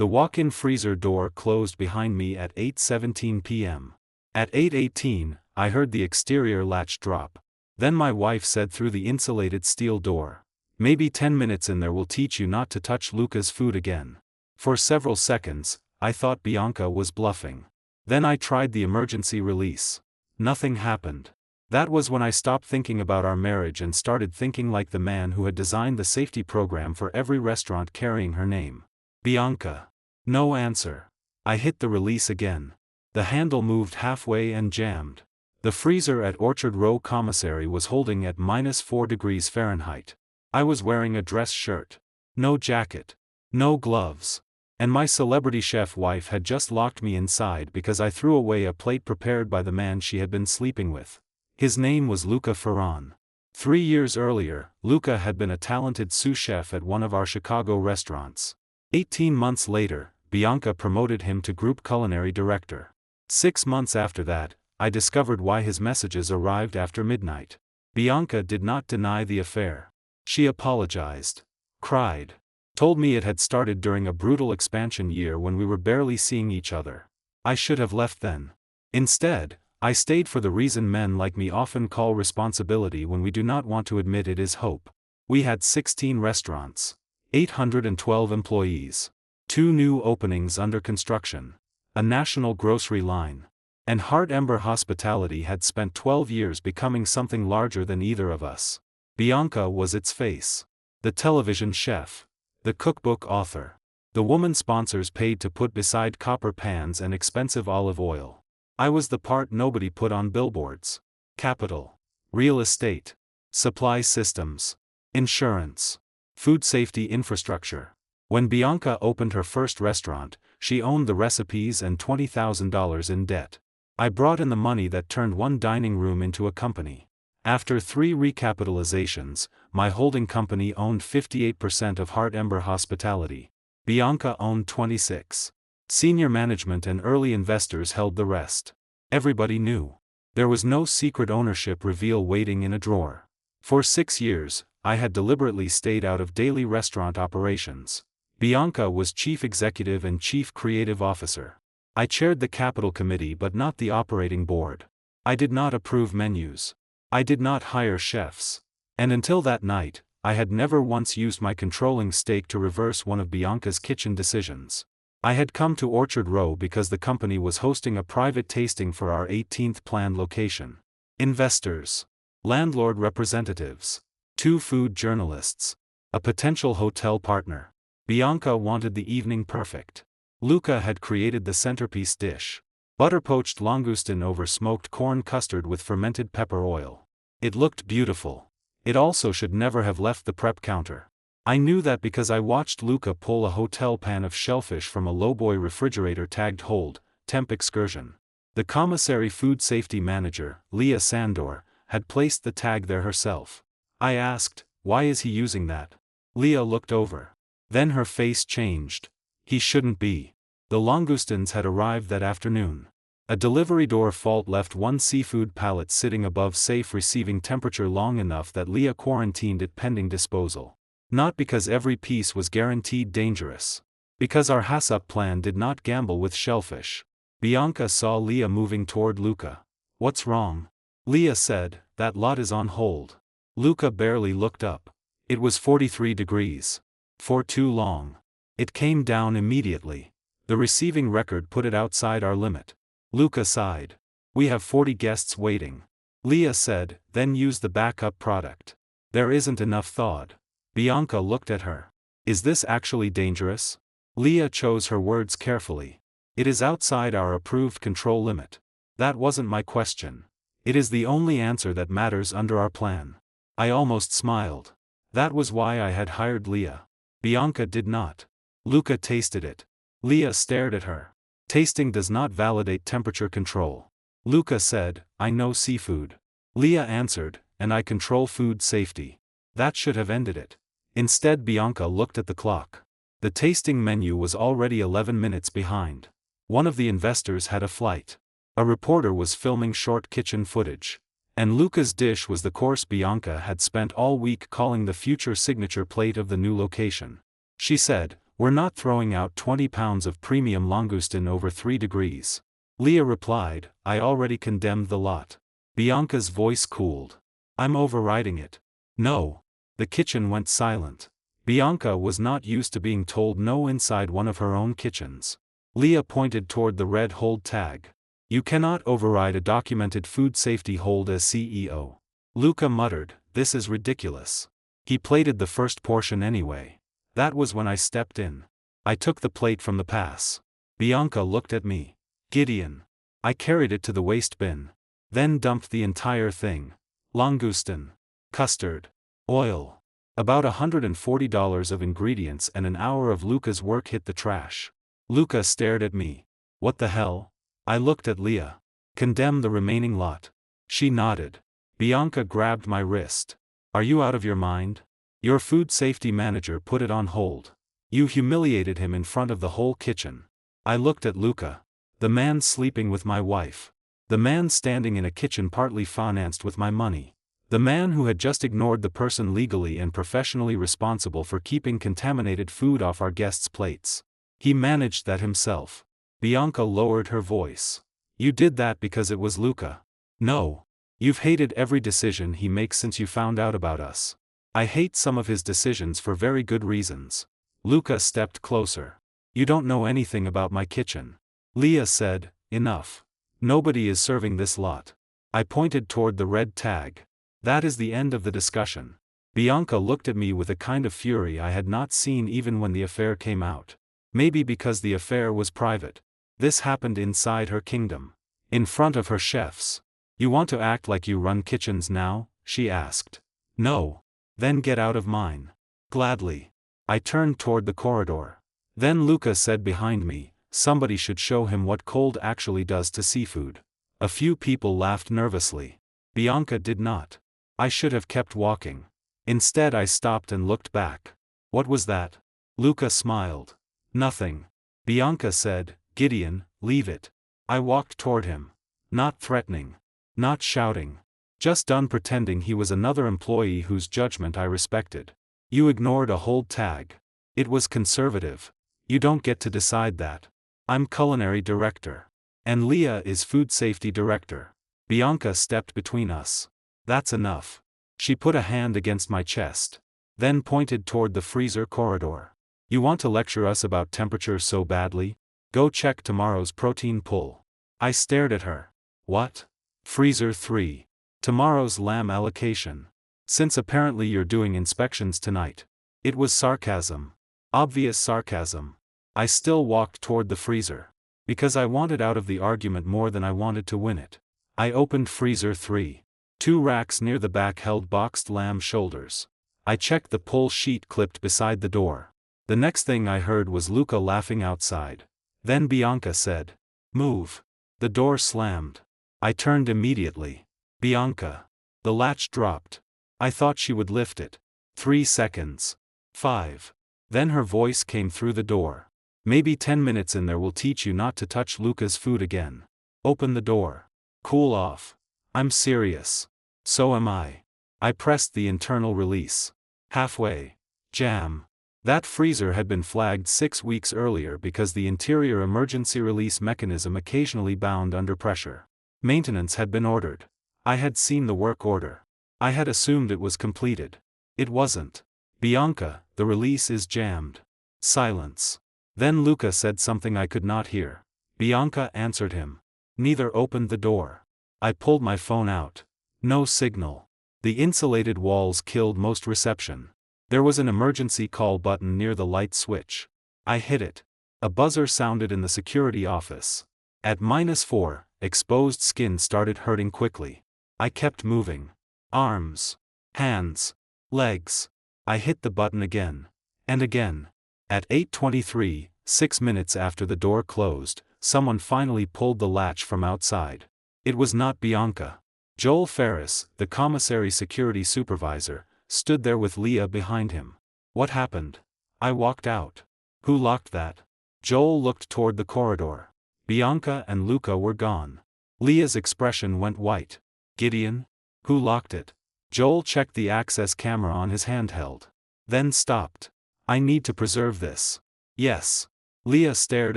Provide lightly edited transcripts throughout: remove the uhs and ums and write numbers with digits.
The walk-in freezer door closed behind me at 8:17 p.m. At 8:18, I heard the exterior latch drop. Then my wife said through the insulated steel door, "Maybe 10 minutes in there will teach you not to touch Luca's food again." For several seconds, I thought Bianca was bluffing. Then I tried the emergency release. Nothing happened. That was when I stopped thinking about our marriage and started thinking like the man who had designed the safety program for every restaurant carrying her name. Bianca. No answer. I hit the release again. The handle moved halfway and jammed. The freezer at Orchard Row Commissary was holding at -4 degrees Fahrenheit. I was wearing a dress shirt. No jacket. No gloves. And my celebrity chef wife had just locked me inside because I threw away a plate prepared by the man she had been sleeping with. His name was Luca Ferran. 3 years earlier, Luca had been a talented sous chef at one of our Chicago restaurants. 18 months later, Bianca promoted him to group culinary director. 6 months after that, I discovered why his messages arrived after midnight. Bianca did not deny the affair. She apologized. Cried. Told me it had started during a brutal expansion year when we were barely seeing each other. I should have left then. Instead, I stayed for the reason men like me often call responsibility when we do not want to admit it is hope. We had 16 restaurants, 812 employees, 2 new openings under construction, a national grocery line, and Heartwarming Hospitality had spent 12 years becoming something larger than either of us. Bianca was its face. The television chef. The cookbook author. The woman sponsors paid to put beside copper pans and expensive olive oil. I was the part nobody put on billboards. Capital. Real estate. Supply systems. Insurance. Food safety infrastructure. When Bianca opened her first restaurant, she owned the recipes and $20,000 in debt. I brought in the money that turned one dining room into a company. After 3 recapitalizations, my holding company owned 58% of Heartwarming Hospitality. Bianca owned 26%. Senior management and early investors held the rest. Everybody knew. There was no secret ownership reveal waiting in a drawer. For 6 years, I had deliberately stayed out of daily restaurant operations. Bianca was chief executive and chief creative officer. I chaired the capital committee but not the operating board. I did not approve menus. I did not hire chefs. And until that night, I had never once used my controlling stake to reverse one of Bianca's kitchen decisions. I had come to Orchard Row because the company was hosting a private tasting for our 18th planned location. Investors. Landlord representatives. 2 food journalists. A potential hotel partner. Bianca wanted the evening perfect. Luca had created the centerpiece dish. Butter-poached langoustine over smoked corn custard with fermented pepper oil. It looked beautiful. It also should never have left the prep counter. I knew that because I watched Luca pull a hotel pan of shellfish from a lowboy refrigerator tagged "Hold, Temp Excursion." The commissary food safety manager, Leah Sandor, had placed the tag there herself. I asked, "Why is he using that?" Leah looked over. Then her face changed. "He shouldn't be." The langoustines had arrived that afternoon. A delivery door fault left one seafood pallet sitting above safe receiving temperature long enough that Leah quarantined it pending disposal. Not because every piece was guaranteed dangerous. Because our HACCP plan did not gamble with shellfish. Bianca saw Leah moving toward Luca. "What's wrong?" Leah said, "That lot is on hold." Luca barely looked up. It was 43 degrees. For too long. It came down immediately. The receiving record put it outside our limit. Luca sighed. "We have 40 guests waiting." Leah said, "Then use the backup product." "There isn't enough thawed." Bianca looked at her. "Is this actually dangerous?" Leah chose her words carefully. "It is outside our approved control limit." "That wasn't my question. It is the only answer that matters under our plan." I almost smiled. That was why I had hired Leah. Bianca did not. Luca tasted it. Leah stared at her. "Tasting does not validate temperature control." Luca said, "I know seafood." Leah answered, "And I control food safety." That should have ended it. Instead Bianca looked at the clock. The tasting menu was already 11 minutes behind. One of the investors had a flight. A reporter was filming short kitchen footage. And Luca's dish was the course Bianca had spent all week calling the future signature plate of the new location. She said, We're not throwing out 20 pounds of premium langoustine over 3 degrees. Leah replied, I already condemned the lot. Bianca's voice cooled. I'm overriding it. No. The kitchen went silent. Bianca was not used to being told no inside one of her own kitchens. Leah pointed toward the red hold tag. You cannot override a documented food safety hold as CEO. Luca muttered, this is ridiculous. He plated the first portion anyway. That was when I stepped in. I took the plate from the pass. Bianca looked at me. Gideon. I carried it to the waste bin. Then dumped the entire thing. Langoustine. Custard. Oil. About $140 of ingredients and an hour of Luca's work hit the trash. Luca stared at me. What the hell? I looked at Leah. Condemn the remaining lot. She nodded. Bianca grabbed my wrist. Are you out of your mind? Your food safety manager put it on hold. You humiliated him in front of the whole kitchen. I looked at Luca. The man sleeping with my wife. The man standing in a kitchen partly financed with my money. The man who had just ignored the person legally and professionally responsible for keeping contaminated food off our guests' plates. He managed that himself. Bianca lowered her voice. You did that because it was Luca. No. You've hated every decision he makes since you found out about us. I hate some of his decisions for very good reasons. Luca stepped closer. You don't know anything about my kitchen. Leah said, enough. Nobody is serving this lot. I pointed toward the red tag. That is the end of the discussion. Bianca looked at me with a kind of fury I had not seen even when the affair came out. Maybe because the affair was private. This happened inside her kingdom. In front of her chefs. You want to act like you run kitchens now? She asked. No. Then get out of mine. Gladly. I turned toward the corridor. Then Luca said behind me, somebody should show him what cold actually does to seafood. A few people laughed nervously. Bianca did not. I should have kept walking. Instead I stopped and looked back. What was that? Luca smiled. Nothing. Bianca said, Gideon, leave it. I walked toward him. Not threatening. Not shouting. Just done pretending he was another employee whose judgment I respected. You ignored a hold tag. It was conservative. You don't get to decide that. I'm culinary director. And Leah is food safety director. Bianca stepped between us. That's enough. She put a hand against my chest. Then pointed toward the freezer corridor. You want to lecture us about temperature so badly? Go check tomorrow's protein pool. I stared at her. What? Freezer 3. Tomorrow's lamb allocation. Since apparently you're doing inspections tonight. It was sarcasm. Obvious sarcasm. I still walked toward the freezer. Because I wanted out of the argument more than I wanted to win it. I opened freezer 3. 2 racks near the back held boxed lamb shoulders. I checked the pull sheet clipped beside the door. The next thing I heard was Luca laughing outside. Then Bianca said, move. The door slammed. I turned immediately. Bianca. The latch dropped. I thought she would lift it. 3 seconds. 5. Then her voice came through the door. Maybe 10 minutes in there will teach you not to touch Luca's food again. Open the door. Cool off. I'm serious. So am I. I pressed the internal release. Halfway. Jam. That freezer had been flagged 6 weeks earlier because the interior emergency release mechanism occasionally bound under pressure. Maintenance had been ordered. I had seen the work order. I had assumed it was completed. It wasn't. Bianca, the release is jammed. Silence. Then Luca said something I could not hear. Bianca answered him. Neither opened the door. I pulled my phone out. No signal. The insulated walls killed most reception. There was an emergency call button near the light switch. I hit it. A buzzer sounded in the security office. At -4, exposed skin started hurting quickly. I kept moving. Arms. Hands. Legs. I hit the button again. And again. At 8:23, 6 minutes after the door closed, someone finally pulled the latch from outside. It was not Bianca. Joel Ferris, the commissary security supervisor, stood there with Leah behind him. What happened? I walked out. Who locked that? Joel looked toward the corridor. Bianca and Luca were gone. Leah's expression went white. Gideon? Who locked it? Joel checked the access camera on his handheld. Then stopped. I need to preserve this. Yes. Leah stared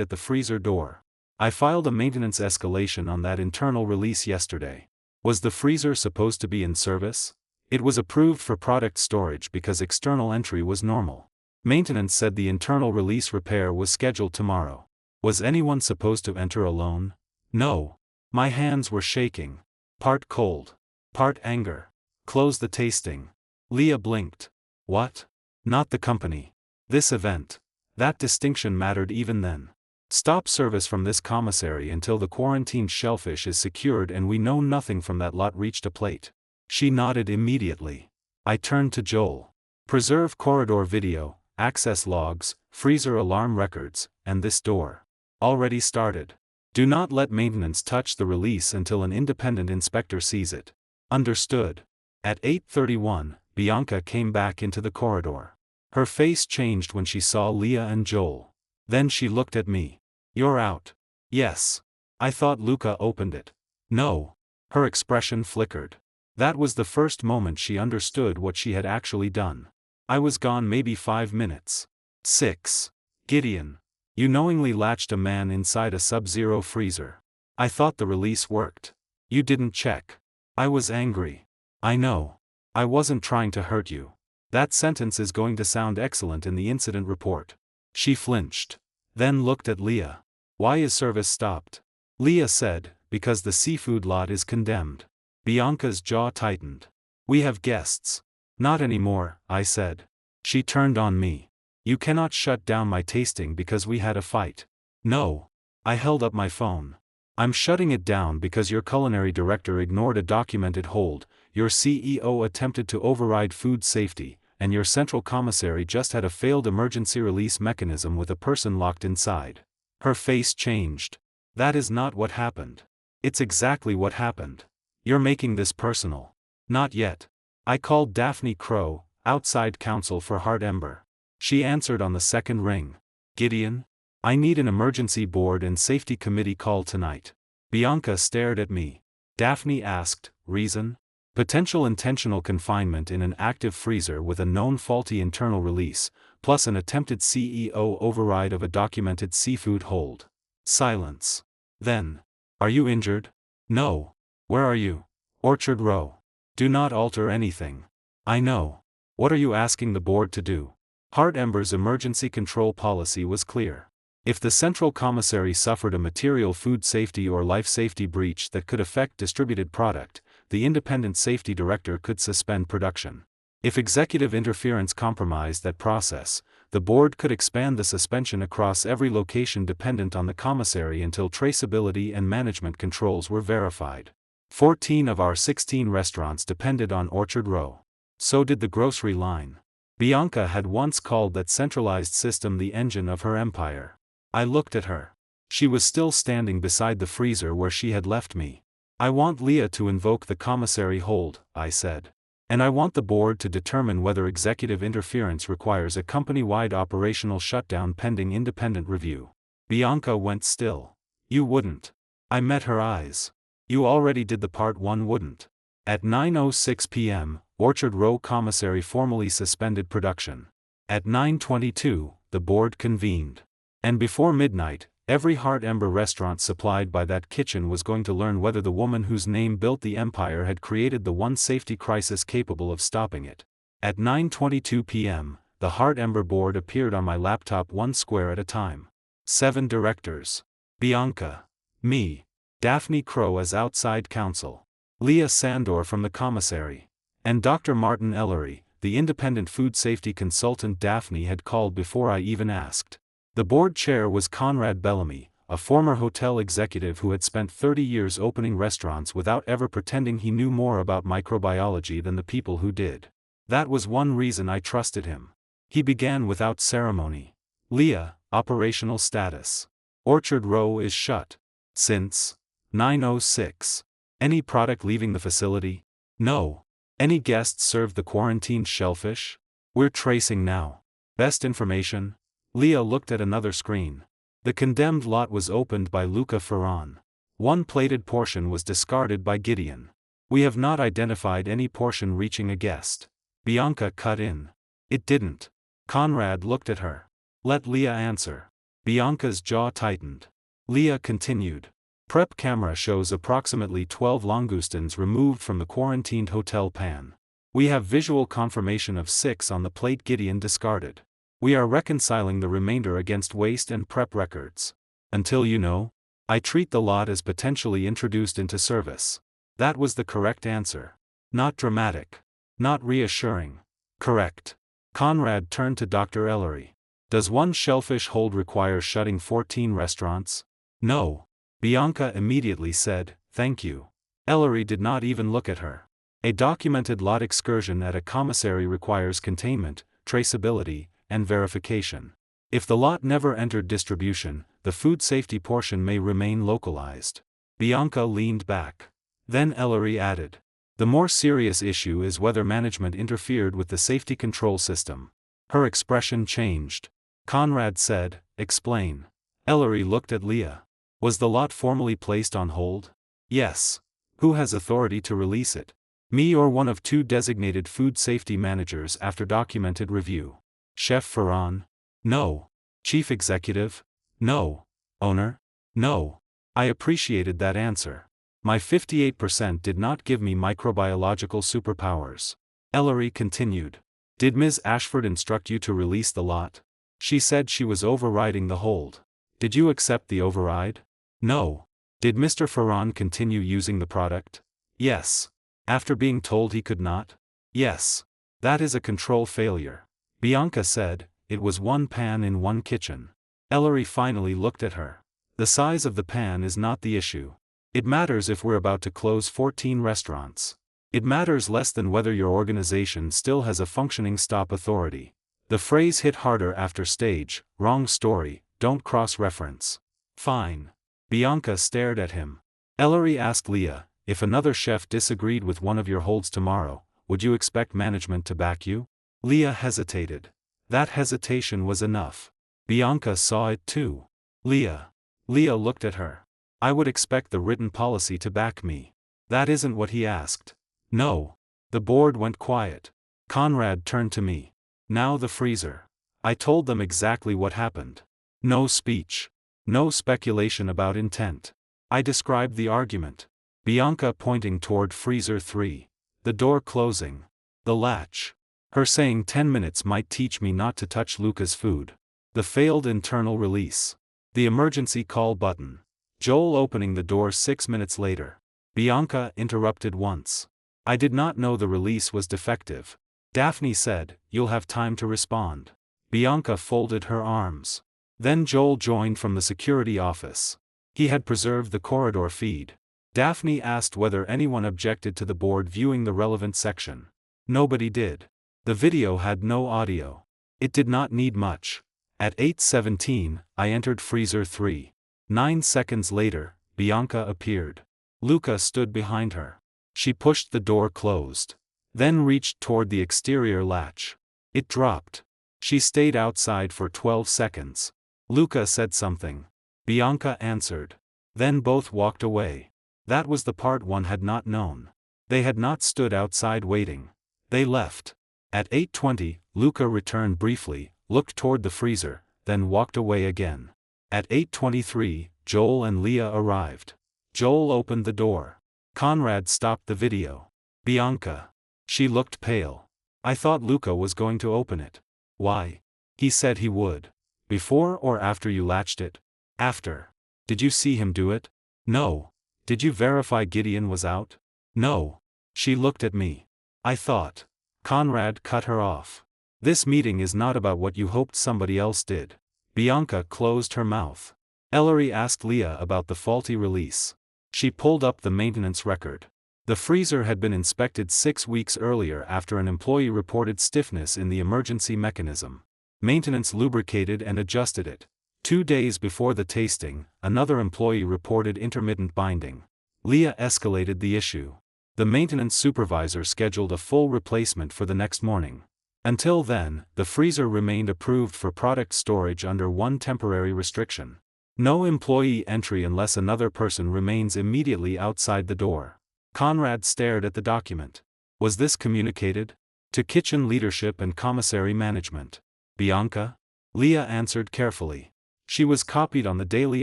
at the freezer door. I filed a maintenance escalation on that internal release yesterday. Was the freezer supposed to be in service? It was approved for product storage because external entry was normal. Maintenance said the internal release repair was scheduled tomorrow. Was anyone supposed to enter alone? No. My hands were shaking. Part cold. Part anger. Close the tasting. Leah blinked. What? Not the company. This event. That distinction mattered even then. Stop service from this commissary until the quarantined shellfish is secured and we know nothing from that lot reached a plate. She nodded immediately. I turned to Joel. Preserve corridor video, access logs, freezer alarm records, and this door. Already started. Do not let maintenance touch the release until an independent inspector sees it. Understood. At 8:31, Bianca came back into the corridor. Her face changed when she saw Leah and Joel. Then she looked at me. You're out. Yes. I thought Luca opened it. No. Her expression flickered. That was the first moment she understood what she had actually done. I was gone maybe 5 minutes. 6. Gideon. You knowingly latched a man inside a sub-zero freezer. I thought the release worked. You didn't check. I was angry. I know. I wasn't trying to hurt you. That sentence is going to sound excellent in the incident report. She flinched. Then looked at Leah. Why is service stopped? Leah said, because the seafood lot is condemned. Bianca's jaw tightened. We have guests. Not anymore, I said. She turned on me. You cannot shut down my tasting because we had a fight. No. I held up my phone. I'm shutting it down because your culinary director ignored a documented hold, your CEO attempted to override food safety, and your central commissary just had a failed emergency release mechanism with a person locked inside. Her face changed. That is not what happened. It's exactly what happened. You're making this personal. Not yet. I called Daphne Crow, outside counsel for Heart Ember. She answered on the second ring. Gideon? I need an emergency board and safety committee call tonight. Bianca stared at me. Daphne asked, reason? Potential intentional confinement in an active freezer with a known faulty internal release, plus an attempted CEO override of a documented seafood hold. Silence. Then. Are you injured? No. Where are you? Orchard Row. Do not alter anything. I know. What are you asking the board to do? Heart Ember's emergency control policy was clear. If the central commissary suffered a material food safety or life safety breach that could affect distributed product, the independent safety director could suspend production. If executive interference compromised that process, the board could expand the suspension across every location dependent on the commissary until traceability and management controls were verified. 14 of our 16 restaurants depended on Orchard Row. So did the grocery line. Bianca had once called that centralized system the engine of her empire. I looked at her. She was still standing beside the freezer where she had left me. I want Leah to invoke the commissary hold, I said. And I want the board to determine whether executive interference requires a company-wide operational shutdown pending independent review. Bianca went still. You wouldn't. I met her eyes. You already did the part one wouldn't. At 9:06 p.m., Orchard Row commissary formally suspended production. At 9:22, the board convened. And before midnight, every Heart Ember restaurant supplied by that kitchen was going to learn whether the woman whose name built the empire had created the one safety crisis capable of stopping it. At 9:22 p.m., the Heart Ember board appeared on my laptop one square at a time. 7 directors. Bianca. Me. Daphne Crow as outside counsel. Leah Sandor from the commissary. And Dr. Martin Ellery, the independent food safety consultant Daphne had called before I even asked. The board chair was Conrad Bellamy, a former hotel executive who had spent 30 years opening restaurants without ever pretending he knew more about microbiology than the people who did. That was one reason I trusted him. He began without ceremony. Leah, operational status. Orchard Row is shut. Since 9:06. Any product leaving the facility? No. Any guests served the quarantined shellfish? We're tracing now. Best information? Leah looked at another screen. The condemned lot was opened by Luca Ferran. One plated portion was discarded by Gideon. We have not identified any portion reaching a guest. Bianca cut in. It didn't. Conrad looked at her. Let Leah answer. Bianca's jaw tightened. Leah continued. Prep camera shows approximately 12 langoustines removed from the quarantined hotel pan. We have visual confirmation of 6 on the plate Gideon discarded. We are reconciling the remainder against waste and prep records. Until you know, I treat the lot as potentially introduced into service. That was the correct answer. Not dramatic. Not reassuring. Correct. Conrad turned to Dr. Ellery. Does one shellfish hold require shutting 14 restaurants? No. Bianca immediately said, thank you. Ellery did not even look at her. A documented lot excursion at a commissary requires containment, traceability, and verification. If the lot never entered distribution, the food safety portion may remain localized. Bianca leaned back. Then Ellery added. The more serious issue is whether management interfered with the safety control system. Her expression changed. Conrad said, explain. Ellery looked at Leah. Was the lot formally placed on hold? Yes. Who has authority to release it? Me or one of 2 designated food safety managers after documented review? Chef Ferran? No. Chief Executive? No. Owner? No. I appreciated that answer. My 58% did not give me microbiological superpowers. Ellery continued. Did Ms. Ashford instruct you to release the lot? She said she was overriding the hold. Did you accept the override? No. Did Mr. Ferran continue using the product? Yes. After being told he could not? Yes. That is a control failure. Bianca said, it was 1 pan in 1 kitchen. Ellery finally looked at her. The size of the pan is not the issue. It matters if we're about to close 14 restaurants. It matters less than whether your organization still has a functioning stop authority. The phrase hit harder after stage, wrong story, don't cross-reference. Fine. Bianca stared at him. Ellery asked Leah, if another chef disagreed with one of your holds tomorrow, would you expect management to back you? Leah hesitated. That hesitation was enough. Bianca saw it too. Leah. Leah looked at her. I would expect the written policy to back me. That isn't what he asked. No. The board went quiet. Conrad turned to me. Now the freezer. I told them exactly what happened. No speech. No speculation about intent. I described the argument. Bianca pointing toward freezer 3. The door closing. The latch. Her saying 10 minutes might teach me not to touch Luca's food. The failed internal release. The emergency call button. Joel opening the door 6 minutes later. Bianca interrupted once. I did not know the release was defective. Daphne said, you'll have time to respond. Bianca folded her arms. Then Joel joined from the security office. He had preserved the corridor feed. Daphne asked whether anyone objected to the board viewing the relevant section. Nobody did. The video had no audio. It did not need much. At 8:17, I entered freezer 3. 9 seconds later, Bianca appeared. Luca stood behind her. She pushed the door closed. Then reached toward the exterior latch. It dropped. She stayed outside for 12 seconds. Luca said something. Bianca answered. Then both walked away. That was the part one had not known. They had not stood outside waiting. They left. At 8:20, Luca returned briefly, looked toward the freezer, then walked away again. At 8:23, Joel and Leah arrived. Joel opened the door. Conrad stopped the video. Bianca. She looked pale. I thought Luca was going to open it. Why? He said he would. Before or after you latched it? After. Did you see him do it? No. Did you verify Gideon was out? No. She looked at me. I thought. Conrad cut her off. This meeting is not about what you hoped somebody else did. Bianca closed her mouth. Ellery asked Leah about the faulty release. She pulled up the maintenance record. The freezer had been inspected 6 weeks earlier after an employee reported stiffness in the emergency mechanism. Maintenance lubricated and adjusted it. 2 days before the tasting, another employee reported intermittent binding. Leah escalated the issue. The maintenance supervisor scheduled a full replacement for the next morning. Until then, the freezer remained approved for product storage under one temporary restriction. No employee entry unless another person remains immediately outside the door. Conrad stared at the document. Was this communicated? To kitchen leadership and commissary management. Bianca? Leah answered carefully. She was copied on the daily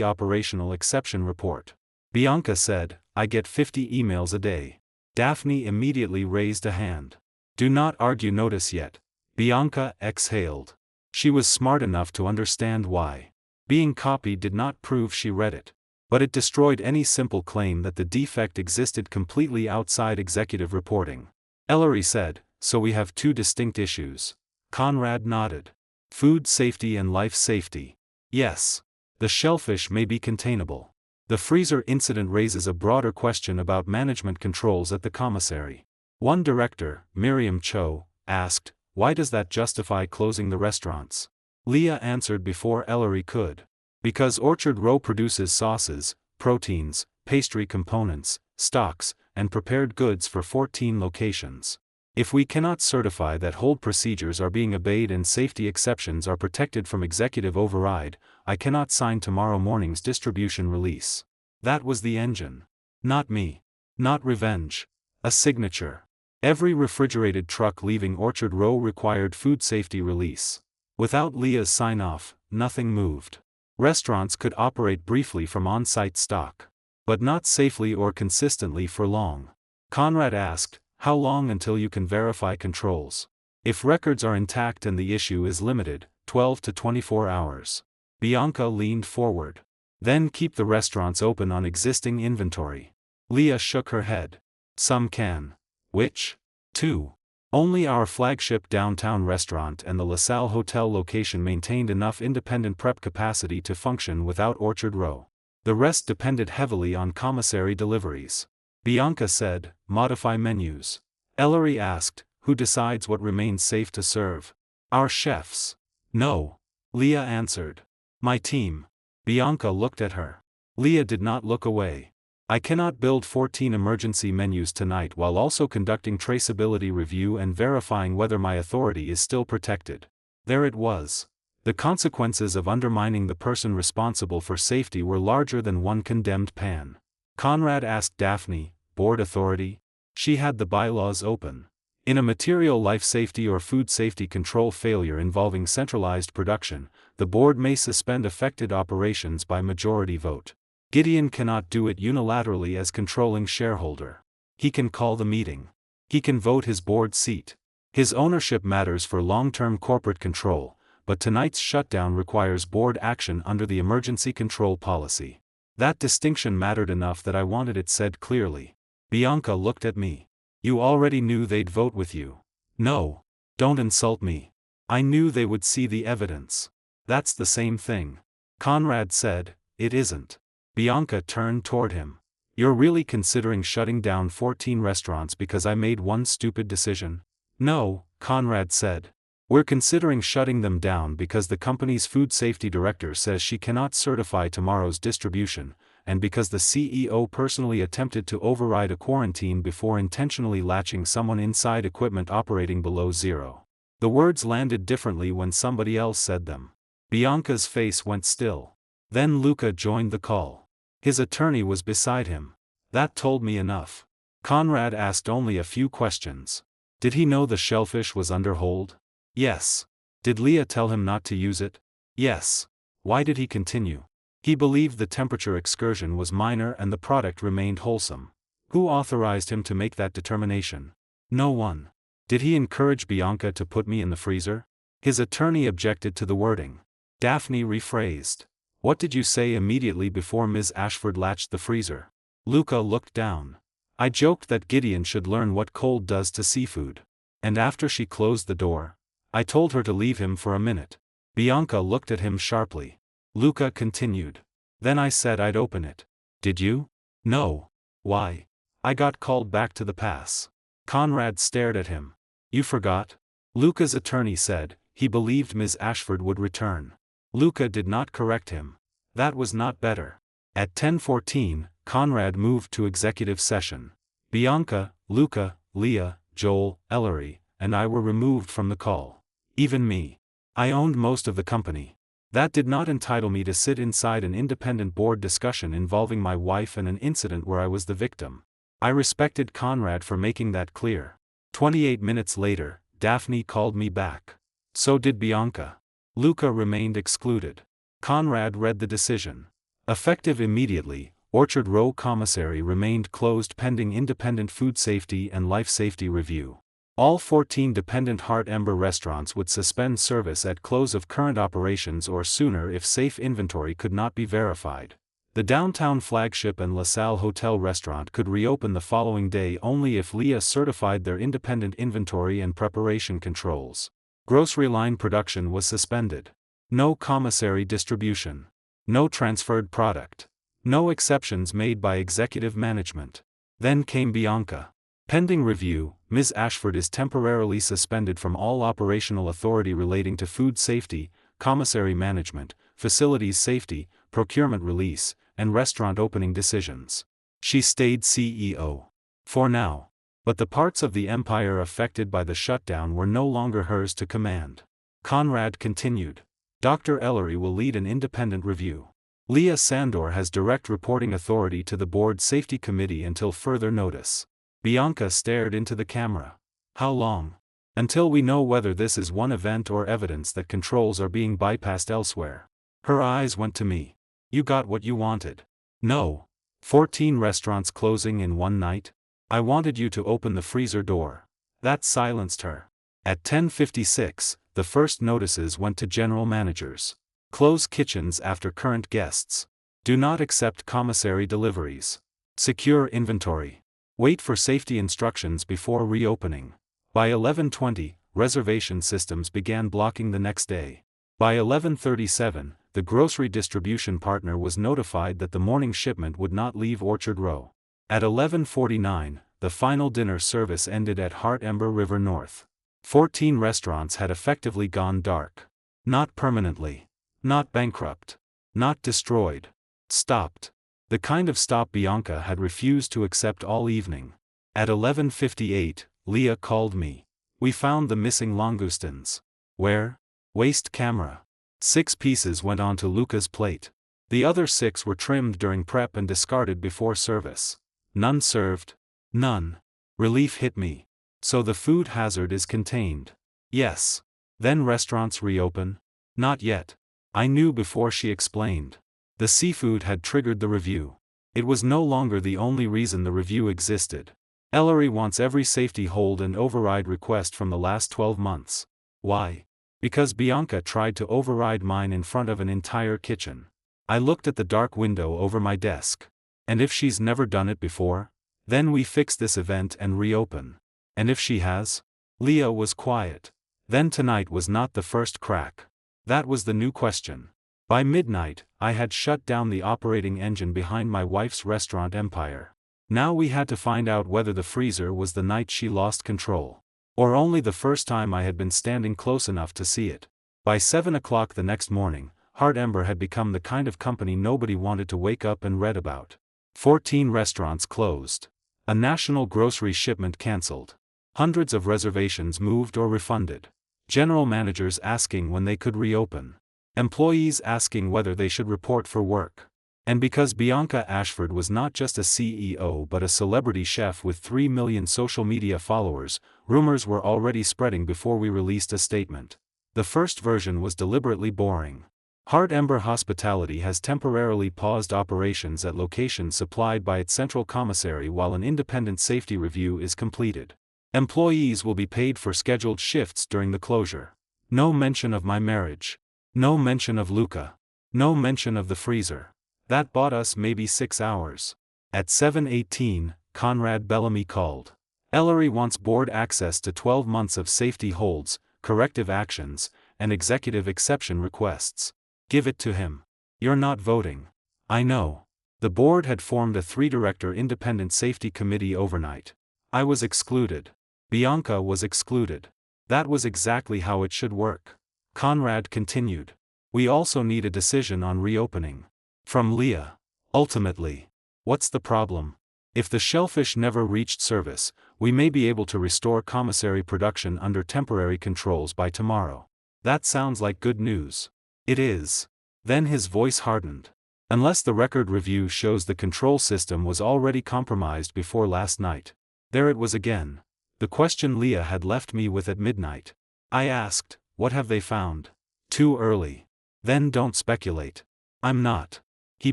operational exception report. Bianca said, I get 50 emails a day. Daphne immediately raised a hand. Do not argue notice yet. Bianca exhaled. She was smart enough to understand why. Being copied did not prove she read it. But it destroyed any simple claim that the defect existed completely outside executive reporting. Ellery said, so we have two distinct issues. Conrad nodded. Food safety and life safety. Yes. The shellfish may be containable. The freezer incident raises a broader question about management controls at the commissary. One director, Miriam Cho, asked, why does that justify closing the restaurants? Leah answered before Ellery could. Because Orchard Row produces sauces, proteins, pastry components, stocks, and prepared goods for 14 locations. If we cannot certify that hold procedures are being obeyed and safety exceptions are protected from executive override, I cannot sign tomorrow morning's distribution release. That was the engine. Not me. Not revenge. A signature. Every refrigerated truck leaving Orchard Row required food safety release. Without Leah's sign-off, nothing moved. Restaurants could operate briefly from on-site stock. But not safely or consistently for long. Conrad asked, how long until you can verify controls? If records are intact and the issue is limited, 12 to 24 hours. Bianca leaned forward. Then keep the restaurants open on existing inventory. Leah shook her head. Some can. Which? 2. Only our flagship downtown restaurant and the LaSalle Hotel location maintained enough independent prep capacity to function without Orchard Row. The rest depended heavily on commissary deliveries. Bianca said, modify menus. Ellery asked, who decides what remains safe to serve? Our chefs. No. Leah answered. My team. Bianca looked at her. Leah did not look away. I cannot build 14 emergency menus tonight while also conducting traceability review and verifying whether my authority is still protected. There it was. The consequences of undermining the person responsible for safety were larger than one condemned pan. Conrad asked Daphne, board authority? She had the bylaws open. In a material life safety or food safety control failure involving centralized production, the board may suspend affected operations by majority vote. Gideon cannot do it unilaterally as controlling shareholder. He can call the meeting. He can vote his board seat. His ownership matters for long-term corporate control, but tonight's shutdown requires board action under the emergency control policy. That distinction mattered enough that I wanted it said clearly. Bianca looked at me. You already knew they'd vote with you. No. Don't insult me. I knew they would see the evidence. That's the same thing. Conrad said, it isn't. Bianca turned toward him. You're really considering shutting down 14 restaurants because I made one stupid decision? No, Conrad said. We're considering shutting them down because the company's food safety director says she cannot certify tomorrow's distribution, and because the CEO personally attempted to override a quarantine before intentionally latching someone inside equipment operating below zero. The words landed differently when somebody else said them. Bianca's face went still. Then Luca joined the call. His attorney was beside him. That told me enough. Conrad asked only a few questions. Did he know the shellfish was under hold? Yes. Did Leah tell him not to use it? Yes. Why did he continue? He believed the temperature excursion was minor and the product remained wholesome. Who authorized him to make that determination? No one. Did he encourage Bianca to put me in the freezer? His attorney objected to the wording. Daphne rephrased. What did you say immediately before Ms. Ashford latched the freezer? Luca looked down. I joked that Gideon should learn what cold does to seafood. And after she closed the door, I told her to leave him for a minute. Bianca looked at him sharply. Luca continued. Then I said I'd open it. Did you? No. Why? I got called back to the pass. Conrad stared at him. You forgot? Luca's attorney said, he believed Ms. Ashford would return. Luca did not correct him. That was not better. At 10:14, Conrad moved to executive session. Bianca, Luca, Leah, Joel, Ellery, and I were removed from the call. Even me. I owned most of the company. That did not entitle me to sit inside an independent board discussion involving my wife and an incident where I was the victim. I respected Conrad for making that clear. 28 minutes later, Daphne called me back. So did Bianca. Luca remained excluded. Conrad read the decision. Effective immediately, Orchard Row Commissary remained closed pending independent food safety and life safety review. All 14 dependent Heart Ember restaurants would suspend service at close of current operations or sooner if safe inventory could not be verified. The downtown flagship and LaSalle Hotel restaurant could reopen the following day only if Leah certified their independent inventory and preparation controls. Grocery line production was suspended. No commissary distribution. No transferred product. No exceptions made by executive management. Then came Bianca. Pending review, Ms. Ashford is temporarily suspended from all operational authority relating to food safety, commissary management, facilities safety, procurement release, and restaurant opening decisions. She stayed CEO. For now. But the parts of the empire affected by the shutdown were no longer hers to command. Conrad continued. Dr. Ellery will lead an independent review. Leah Sandor has direct reporting authority to the board safety committee until further notice. Bianca stared into the camera. How long? Until we know whether this is one event or evidence that controls are being bypassed elsewhere. Her eyes went to me. You got what you wanted. No. 14 restaurants closing in one night? I wanted you to open the freezer door. That silenced her. At 10:56, the first notices went to general managers. Close kitchens after current guests. Do not accept commissary deliveries. Secure inventory. Wait for safety instructions before reopening. By 11:20, reservation systems began blocking the next day. By 11:37, the grocery distribution partner was notified that the morning shipment would not leave Orchard Row. At 11:49, the final dinner service ended at Heart Ember River North. 14 restaurants had effectively gone dark. Not permanently. Not bankrupt. Not destroyed. Stopped. The kind of stop Bianca had refused to accept all evening. At 11:58, Leah called me. We found the missing langoustines. Where? Waste camera. 6 pieces went onto Luca's plate. The other 6 were trimmed during prep and discarded before service. None served. None. Relief hit me. So the food hazard is contained. Yes. Then restaurants reopen? Not yet. I knew before she explained. The seafood had triggered the review. It was no longer the only reason the review existed. Ellery wants every safety hold and override request from the last 12 months. Why? Because Bianca tried to override mine in front of an entire kitchen. I looked at the dark window over my desk. And if she's never done it before? Then we fix this event and reopen. And if she has? Leah was quiet. Then tonight was not the first crack. That was the new question. By midnight, I had shut down the operating engine behind my wife's restaurant empire. Now we had to find out whether the freezer was the night she lost control. Or only the first time I had been standing close enough to see it. By 7 o'clock the next morning, Heart Ember had become the kind of company nobody wanted to wake up and read about. 14 restaurants closed. A national grocery shipment cancelled. Hundreds of reservations moved or refunded. General managers asking when they could reopen. Employees asking whether they should report for work. And because Bianca Ashford was not just a CEO but a celebrity chef with 3 million social media followers, rumors were already spreading before we released a statement. The first version was deliberately boring. Heart Ember Hospitality has temporarily paused operations at locations supplied by its central commissary while an independent safety review is completed. Employees will be paid for scheduled shifts during the closure. No mention of my marriage. No mention of Luca. No mention of the freezer. That bought us maybe 6 hours. At 7:18, Conrad Bellamy called. Ellery wants board access to 12 months of safety holds, corrective actions, and executive exception requests. Give it to him. You're not voting. I know. The board had formed a 3-director independent safety committee overnight. I was excluded. Bianca was excluded. That was exactly how it should work. Conrad continued. We also need a decision on reopening. From Leah. Ultimately. What's the problem? If the shellfish never reached service, we may be able to restore commissary production under temporary controls by tomorrow. That sounds like good news. It is. Then his voice hardened. Unless the record review shows the control system was already compromised before last night. There it was again. The question Leah had left me with at midnight. I asked, what have they found? Too early. Then don't speculate. I'm not. He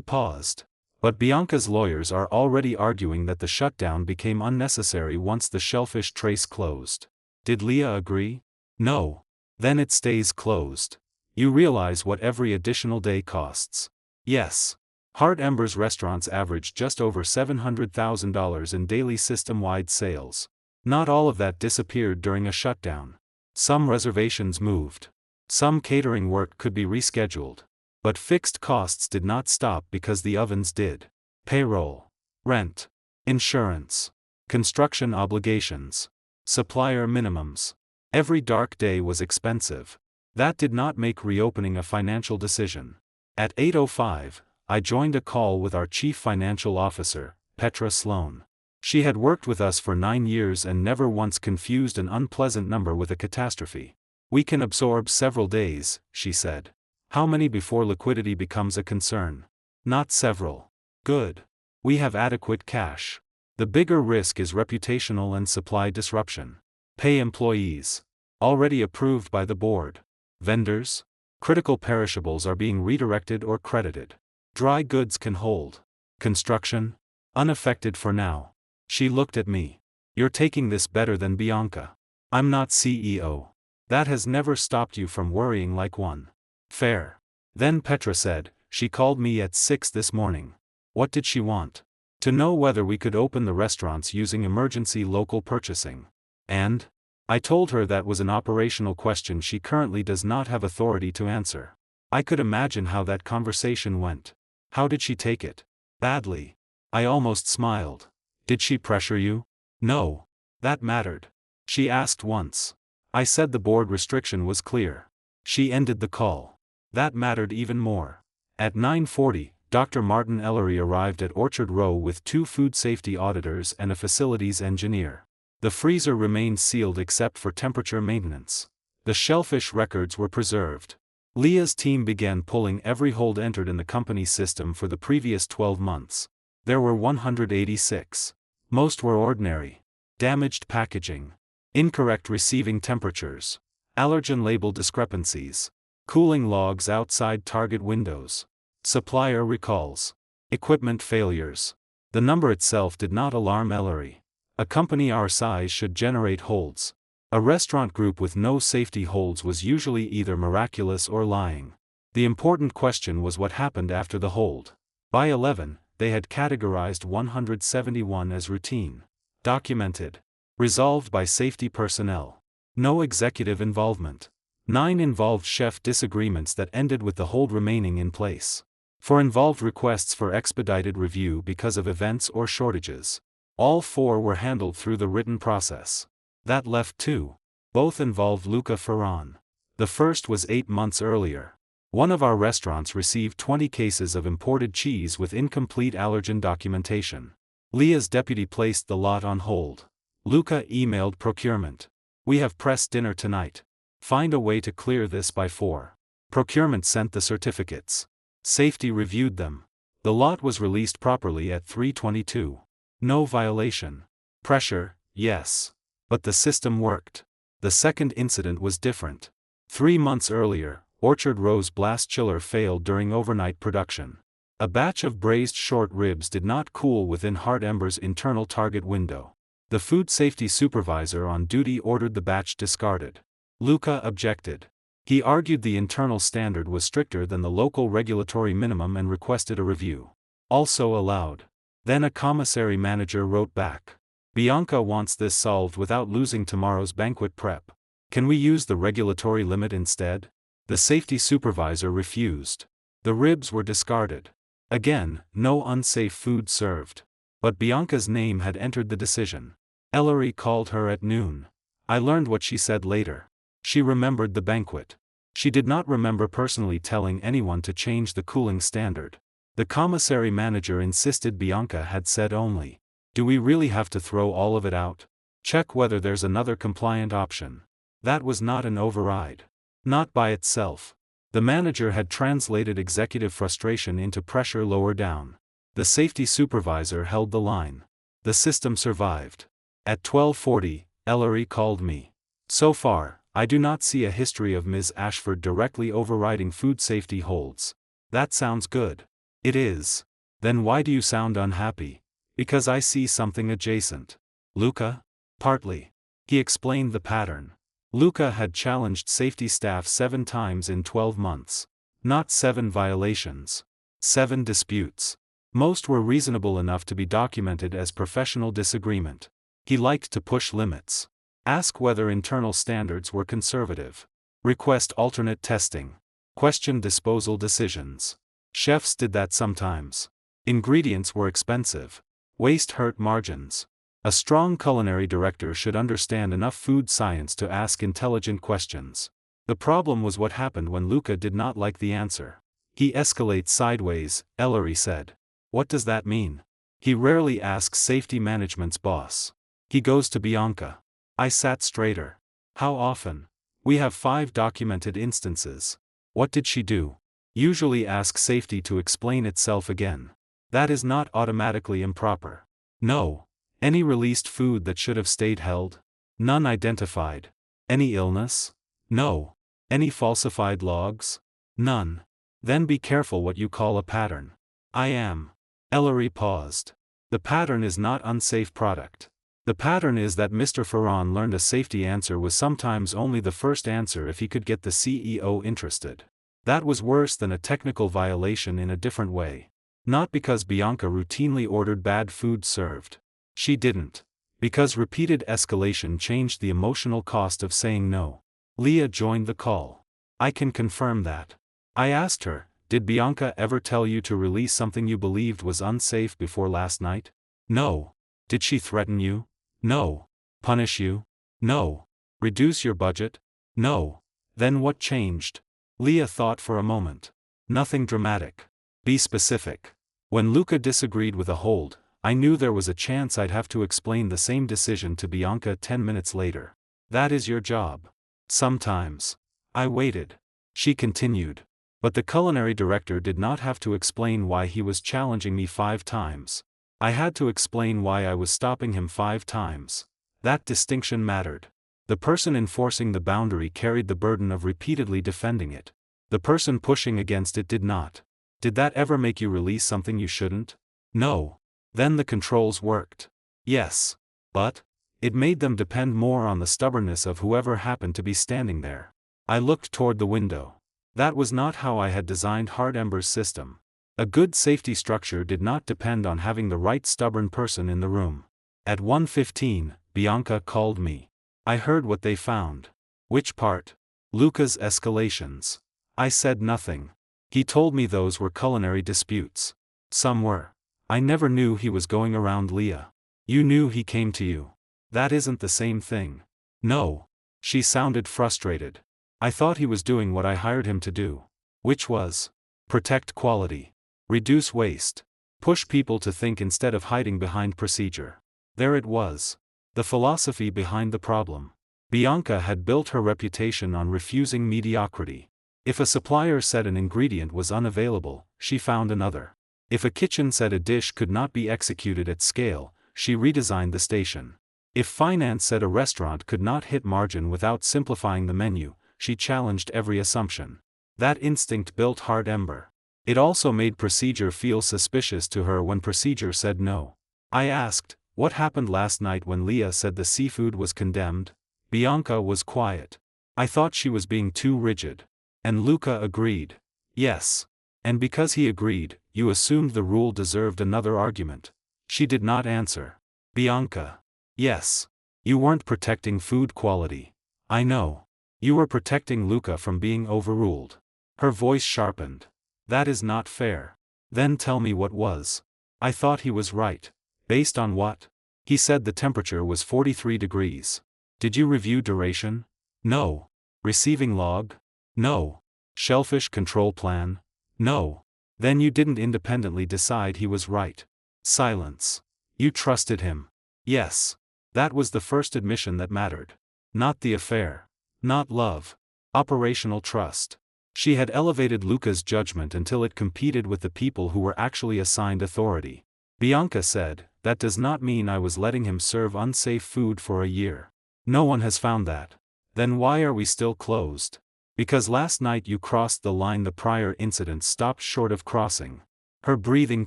paused. But Bianca's lawyers are already arguing that the shutdown became unnecessary once the shellfish trace closed. Did Leah agree? No. Then it stays closed. You realize what every additional day costs. Yes. Heart Embers restaurants average just over $700,000 in daily system-wide sales. Not all of that disappeared during a shutdown. Some reservations moved. Some catering work could be rescheduled. But fixed costs did not stop because the ovens did. Payroll, rent, insurance, construction obligations, supplier minimums. Every dark day was expensive. That did not make reopening a financial decision. At 8:05, I joined a call with our chief financial officer, Petra Sloan. She had worked with us for 9 years and never once confused an unpleasant number with a catastrophe. We can absorb several days, she said. How many before liquidity becomes a concern? Not several. Good. We have adequate cash. The bigger risk is reputational and supply disruption. Pay employees. Already approved by the board. Vendors? Critical perishables are being redirected or credited. Dry goods can hold. Construction? Unaffected for now. She looked at me. You're taking this better than Bianca. I'm not CEO. That has never stopped you from worrying like one. Fair. Then Petra said, she called me at 6 this morning. What did she want? To know whether we could open the restaurants using emergency local purchasing. And? I told her that was an operational question she currently does not have authority to answer. I could imagine how that conversation went. How did she take it? Badly. I almost smiled. Did she pressure you? No. That mattered. She asked once. I said the board restriction was clear. She ended the call. That mattered even more. At 9:40, Dr. Martin Ellery arrived at Orchard Row with 2 food safety auditors and a facilities engineer. The freezer remained sealed except for temperature maintenance. The shellfish records were preserved. Leah's team began pulling every hold entered in the company's system for the previous 12 months. There were 186. Most were ordinary. Damaged packaging. Incorrect receiving temperatures. Allergen label discrepancies. Cooling logs outside target windows. Supplier recalls. Equipment failures. The number itself did not alarm Ellery. A company our size should generate holds. A restaurant group with no safety holds was usually either miraculous or lying. The important question was what happened after the hold. By 11, they had categorized 171 as routine. Documented. Resolved by safety personnel. No executive involvement. 9 involved chef disagreements that ended with the hold remaining in place. 4 involved requests for expedited review because of events or shortages. All 4 were handled through the written process. That left 2. Both involved Luca Ferran. The first was 8 months earlier. One of our restaurants received 20 cases of imported cheese with incomplete allergen documentation. Leah's deputy placed the lot on hold. Luca emailed procurement. We have press dinner tonight. Find a way to clear this by 4. Procurement sent the certificates. Safety reviewed them. The lot was released properly at 3:22. No violation. Pressure, yes. But the system worked. The second incident was different. 3 months earlier, Orchard Row's blast chiller failed during overnight production. A batch of braised short ribs did not cool within Heart Ember's internal target window. The food safety supervisor on duty ordered the batch discarded. Luca objected. He argued the internal standard was stricter than the local regulatory minimum and requested a review. Also allowed. Then a commissary manager wrote back. Bianca wants this solved without losing tomorrow's banquet prep. Can we use the regulatory limit instead? The safety supervisor refused. The ribs were discarded. Again, no unsafe food served. But Bianca's name had entered the decision. Ellery called her at noon. I learned what she said later. She remembered the banquet. She did not remember personally telling anyone to change the cooling standard. The commissary manager insisted Bianca had said only, "Do we really have to throw all of it out? Check whether there's another compliant option." That was not an override. Not by itself. The manager had translated executive frustration into pressure lower down. The safety supervisor held the line. The system survived. At 12:40, Ellery called me. So far, I do not see a history of Ms. Ashford directly overriding food safety holds. That sounds good. It is. Then why do you sound unhappy? Because I see something adjacent. Luca? Partly. He explained the pattern. Luca had challenged safety staff 7 times in 12 months. Not 7 violations. 7 disputes. Most were reasonable enough to be documented as professional disagreement. He liked to push limits. Ask whether internal standards were conservative. Request alternate testing. Question disposal decisions. Chefs did that sometimes. Ingredients were expensive. Waste hurt margins. A strong culinary director should understand enough food science to ask intelligent questions. The problem was what happened when Luca did not like the answer. He escalates sideways, Ellery said. What does that mean? He rarely asks safety management's boss. He goes to Bianca. I sat straighter. How often? We have 5 documented instances. What did she do? Usually ask safety to explain itself again. That is not automatically improper. No. Any released food that should have stayed held? None identified. Any illness? No. Any falsified logs? None. Then be careful what you call a pattern. I am. Ellery paused. The pattern is not unsafe product. The pattern is that Mr. Ferran learned a safety answer was sometimes only the first answer if he could get the CEO interested. That was worse than a technical violation in a different way. Not because Bianca routinely ordered bad food served. She didn't. Because repeated escalation changed the emotional cost of saying no. Leah joined the call. I can confirm that. I asked her, did Bianca ever tell you to release something you believed was unsafe before last night? No. Did she threaten you? No. Punish you? No. Reduce your budget? No. Then what changed? Leah thought for a moment. Nothing dramatic. Be specific. When Luca disagreed with a hold, I knew there was a chance I'd have to explain the same decision to Bianca 10 minutes later. That is your job. Sometimes. I waited. She continued. But the culinary director did not have to explain why he was challenging me 5 times. I had to explain why I was stopping him 5 times. That distinction mattered. The person enforcing the boundary carried the burden of repeatedly defending it. The person pushing against it did not. Did that ever make you release something you shouldn't? No. Then the controls worked. Yes. But it made them depend more on the stubbornness of whoever happened to be standing there. I looked toward the window. That was not how I had designed Heartember's system. A good safety structure did not depend on having the right stubborn person in the room. At 1:15, Bianca called me. I heard what they found. Which part? Luca's escalations. I said nothing. He told me those were culinary disputes. Some were. I never knew he was going around Leah. You knew he came to you. That isn't the same thing. No. She sounded frustrated. I thought he was doing what I hired him to do. Which was? Protect quality. Reduce waste. Push people to think instead of hiding behind procedure. There it was. The philosophy behind the problem. Bianca had built her reputation on refusing mediocrity. If a supplier said an ingredient was unavailable, she found another. If a kitchen said a dish could not be executed at scale, she redesigned the station. If finance said a restaurant could not hit margin without simplifying the menu, she challenged every assumption. That instinct built Heartember. It also made procedure feel suspicious to her when procedure said no. I asked, what happened last night when Leah said the seafood was condemned? Bianca was quiet. I thought she was being too rigid. And Luca agreed. Yes. And because he agreed, you assumed the rule deserved another argument. She did not answer. Bianca. Yes. You weren't protecting food quality. I know. You were protecting Luca from being overruled. Her voice sharpened. That is not fair. Then tell me what was. I thought he was right. Based on what? He said the temperature was 43 degrees. Did you review duration? No. Receiving log? No. Shellfish control plan? No. Then you didn't independently decide he was right. Silence. You trusted him. Yes. That was the first admission that mattered. Not the affair. Not love. Operational trust. She had elevated Luca's judgment until it competed with the people who were actually assigned authority. Bianca said, that does not mean I was letting him serve unsafe food for a year. No one has found that. Then why are we still closed? Because last night you crossed the line the prior incident stopped short of crossing. Her breathing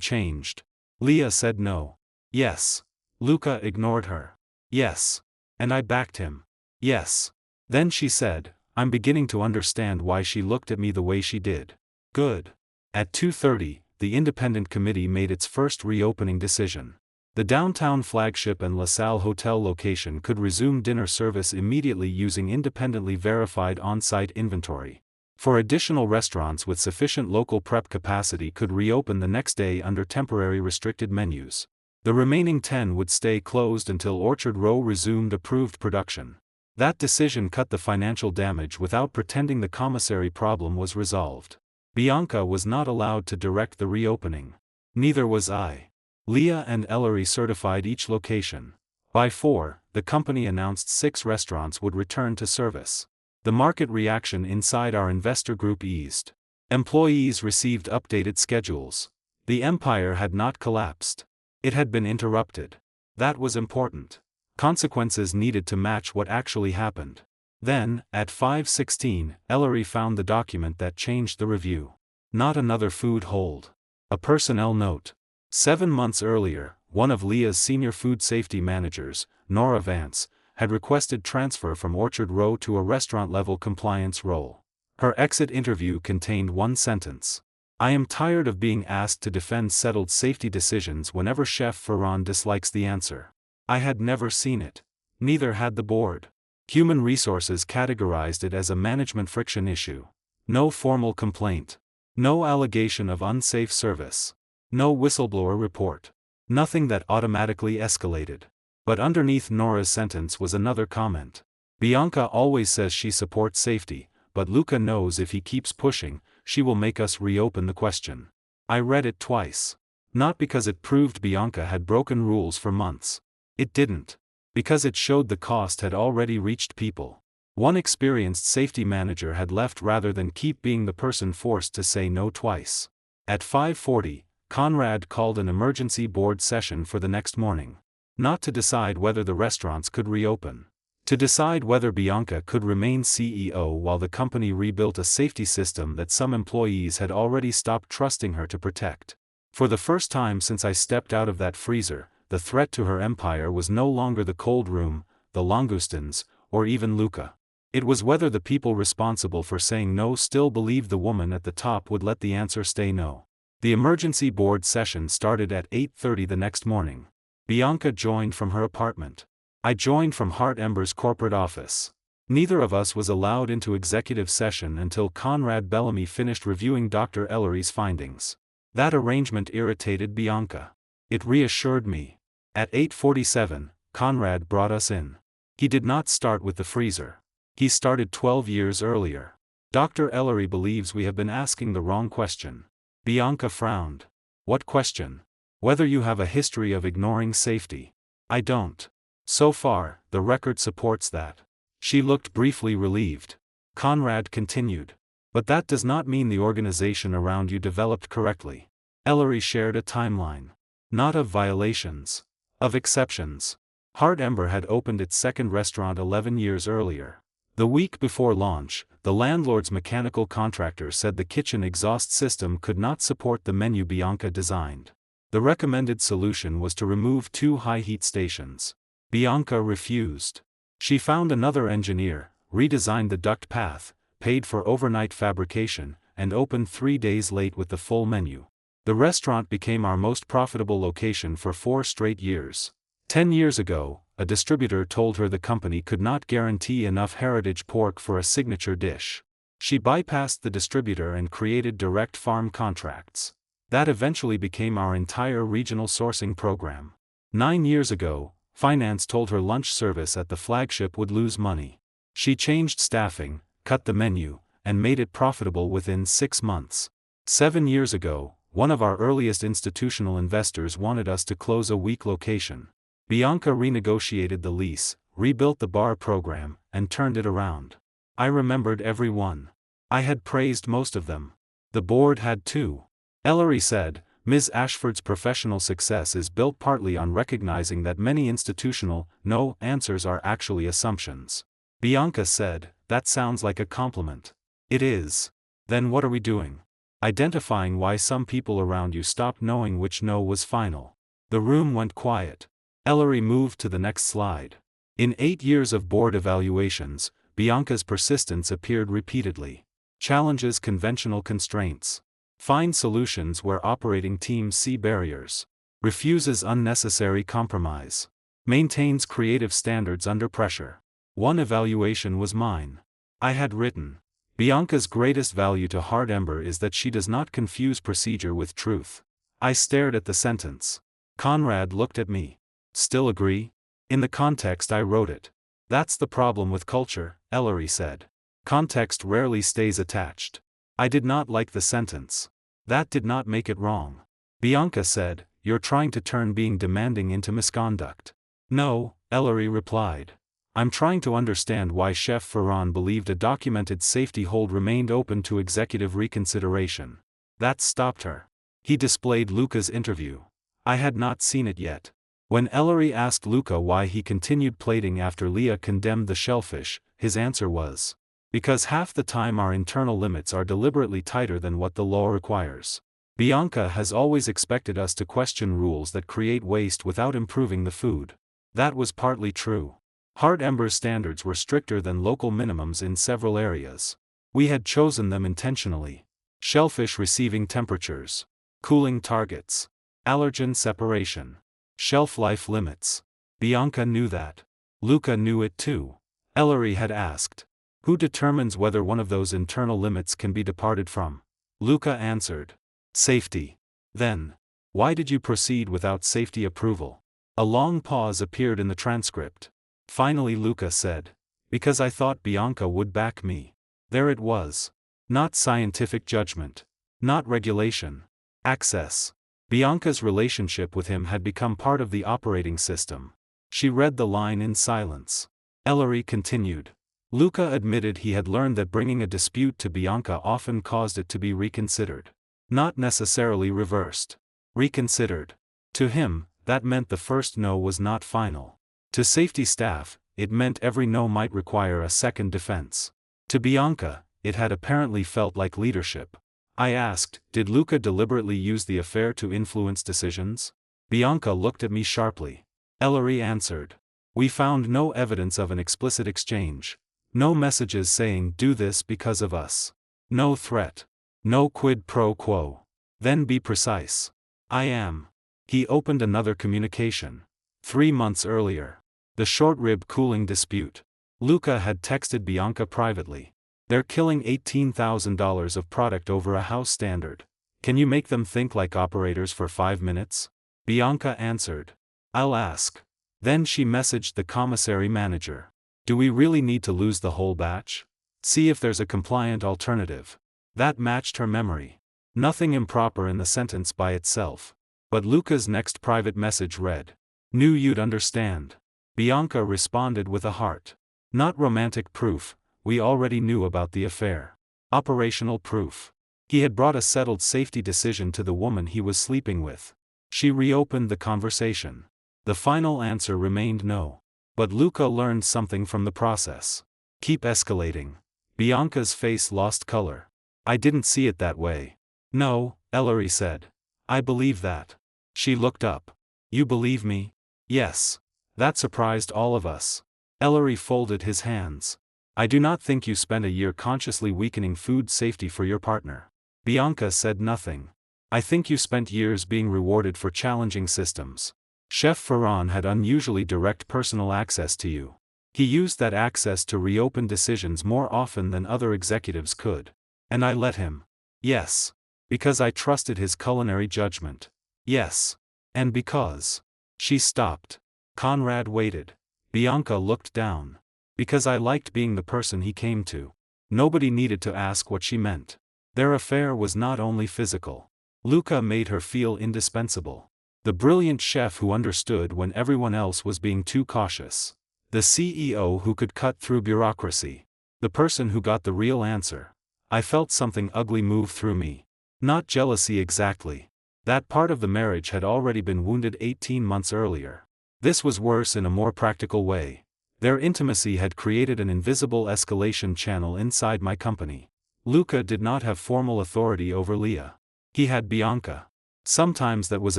changed. Leah said no. Yes. Luca ignored her. Yes. And I backed him. Yes. Then she said, I'm beginning to understand why she looked at me the way she did. Good. At 2:30, the independent committee made its first reopening decision. The downtown flagship and LaSalle Hotel location could resume dinner service immediately using independently verified on-site inventory. For additional restaurants with sufficient local prep capacity could reopen the next day under temporary restricted menus. The remaining 10 would stay closed until Orchard Row resumed approved production. That decision cut the financial damage without pretending the commissary problem was resolved. Bianca was not allowed to direct the reopening. Neither was I. Leah and Ellery certified each location. By 4, the company announced 6 restaurants would return to service. The market reaction inside our investor group eased. Employees received updated schedules. The empire had not collapsed. It had been interrupted. That was important. Consequences needed to match what actually happened. Then, at 5:16, Ellery found the document that changed the review. Not another food hold. A personnel note. 7 months earlier, one of Leah's senior food safety managers, Nora Vance, had requested transfer from Orchard Row to a restaurant-level compliance role. Her exit interview contained one sentence. I am tired of being asked to defend settled safety decisions whenever Chef Ferran dislikes the answer. I had never seen it. Neither had the board. Human Resources categorized it as a management friction issue. No formal complaint. No allegation of unsafe service. No whistleblower report. Nothing that automatically escalated. But underneath Nora's sentence was another comment. Bianca always says she supports safety, but Luca knows if he keeps pushing, she will make us reopen the question. I read it twice. Not because it proved Bianca had broken rules for months. It didn't. Because it showed the cost had already reached people. One experienced safety manager had left rather than keep being the person forced to say no twice. At 5:40, Conrad called an emergency board session for the next morning. Not to decide whether the restaurants could reopen. To decide whether Bianca could remain CEO while the company rebuilt a safety system that some employees had already stopped trusting her to protect. For the first time since I stepped out of that freezer, the threat to her empire was no longer the cold room, the langoustines, or even Luca. It was whether the people responsible for saying no still believed the woman at the top would let the answer stay no. The emergency board session started at 8:30 the next morning. Bianca joined from her apartment. I joined from HeartWarming's corporate office. Neither of us was allowed into executive session until Conrad Bellamy finished reviewing Dr. Ellery's findings. That arrangement irritated Bianca. It reassured me. At 8:47, Conrad brought us in. He did not start with the freezer. He started 12 years earlier. Dr. Ellery believes we have been asking the wrong question. Bianca frowned. What question? Whether you have a history of ignoring safety. I don't. So far, the record supports that. She looked briefly relieved. Conrad continued. But that does not mean the organization around you developed correctly. Ellery shared a timeline. Not of violations. Of exceptions. HeartWarming had opened its second restaurant 11 years earlier. The week before launch, the landlord's mechanical contractor said the kitchen exhaust system could not support the menu Bianca designed. The recommended solution was to remove 2 high heat stations. Bianca refused. She found another engineer, redesigned the duct path, paid for overnight fabrication, and opened 3 days late with the full menu. The restaurant became our most profitable location for 4 straight years. 10 years ago, a distributor told her the company could not guarantee enough heritage pork for a signature dish. She bypassed the distributor and created direct farm contracts. That eventually became our entire regional sourcing program. 9 years ago, finance told her lunch service at the flagship would lose money. She changed staffing, cut the menu, and made it profitable within 6 months. 7 years ago, one of our earliest institutional investors wanted us to close a weak location. Bianca renegotiated the lease, rebuilt the bar program, and turned it around. I remembered every one. I had praised most of them. The board had too. Ellery said, Ms. Ashford's professional success is built partly on recognizing that many institutional no answers are actually assumptions. Bianca said, "That sounds like a compliment." "It is." "Then what are we doing?" "Identifying why some people around you stopped knowing which no was final." The room went quiet. Ellery moved to the next slide. In 8 years of board evaluations, Bianca's persistence appeared repeatedly. Challenges conventional constraints. Finds solutions where operating teams see barriers. Refuses unnecessary compromise. Maintains creative standards under pressure. One evaluation was mine. I had written, "Bianca's greatest value to Hard Ember is that she does not confuse procedure with truth." I stared at the sentence. Conrad looked at me. "Still agree?" "In the context I wrote it." "That's the problem with culture," Ellery said. "Context rarely stays attached." I did not like the sentence. That did not make it wrong. Bianca said, "You're trying to turn being demanding into misconduct." "No," Ellery replied. "I'm trying to understand why Chef Ferran believed a documented safety hold remained open to executive reconsideration." That stopped her. He displayed Luca's interview. I had not seen it yet. When Ellery asked Luca why he continued plating after Leah condemned the shellfish, his answer was, "Because half the time our internal limits are deliberately tighter than what the law requires. Bianca has always expected us to question rules that create waste without improving the food." That was partly true. Hard Ember's standards were stricter than local minimums in several areas. We had chosen them intentionally. Shellfish receiving temperatures. Cooling targets. Allergen separation. Shelf life limits. Bianca knew that. Luca knew it too. Ellery had asked, "Who determines whether one of those internal limits can be departed from?" Luca answered, "Safety." Then, "Why did you proceed without safety approval?" A long pause appeared in the transcript. Finally Luca said, "Because I thought Bianca would back me." There it was. Not scientific judgment. Not regulation. Access. Bianca's relationship with him had become part of the operating system. She read the line in silence. Ellery continued. Luca admitted he had learned that bringing a dispute to Bianca often caused it to be reconsidered. Not necessarily reversed. Reconsidered. To him, that meant the first no was not final. To safety staff, it meant every no might require a second defense. To Bianca, it had apparently felt like leadership. I asked, "Did Luca deliberately use the affair to influence decisions?" Bianca looked at me sharply. Ellery answered, "We found no evidence of an explicit exchange. No messages saying do this because of us. No threat. No quid pro quo." "Then be precise." "I am." He opened another communication. 3 months earlier. The short rib cooling dispute. Luca had texted Bianca privately. "They're killing $18,000 of product over a house standard. Can you make them think like operators for 5 minutes?" Bianca answered, "I'll ask." Then she messaged the commissary manager. "Do we really need to lose the whole batch? See if there's a compliant alternative." That matched her memory. Nothing improper in the sentence by itself. But Luca's next private message read, "Knew you'd understand." Bianca responded with a heart. Not romantic proof, we already knew about the affair. Operational proof. He had brought a settled safety decision to the woman he was sleeping with. She reopened the conversation. The final answer remained no. But Luca learned something from the process. Keep escalating. Bianca's face lost color. "I didn't see it that way." "No," Ellery said. "I believe that." She looked up. "You believe me?" "Yes." That surprised all of us. Ellery folded his hands. "I do not think you spent a year consciously weakening food safety for your partner." Bianca said nothing. "I think you spent years being rewarded for challenging systems. Chef Ferran had unusually direct personal access to you. He used that access to reopen decisions more often than other executives could. And I let him." "Yes." "Because I trusted his culinary judgment." "Yes." "And because." She stopped. Conrad waited. Bianca looked down. "Because I liked being the person he came to." Nobody needed to ask what she meant. Their affair was not only physical. Luca made her feel indispensable. The brilliant chef who understood when everyone else was being too cautious. The CEO who could cut through bureaucracy. The person who got the real answer. I felt something ugly move through me. Not jealousy exactly. That part of the marriage had already been wounded 18 months earlier. This was worse in a more practical way. Their intimacy had created an invisible escalation channel inside my company. Luca did not have formal authority over Leah. He had Bianca. Sometimes that was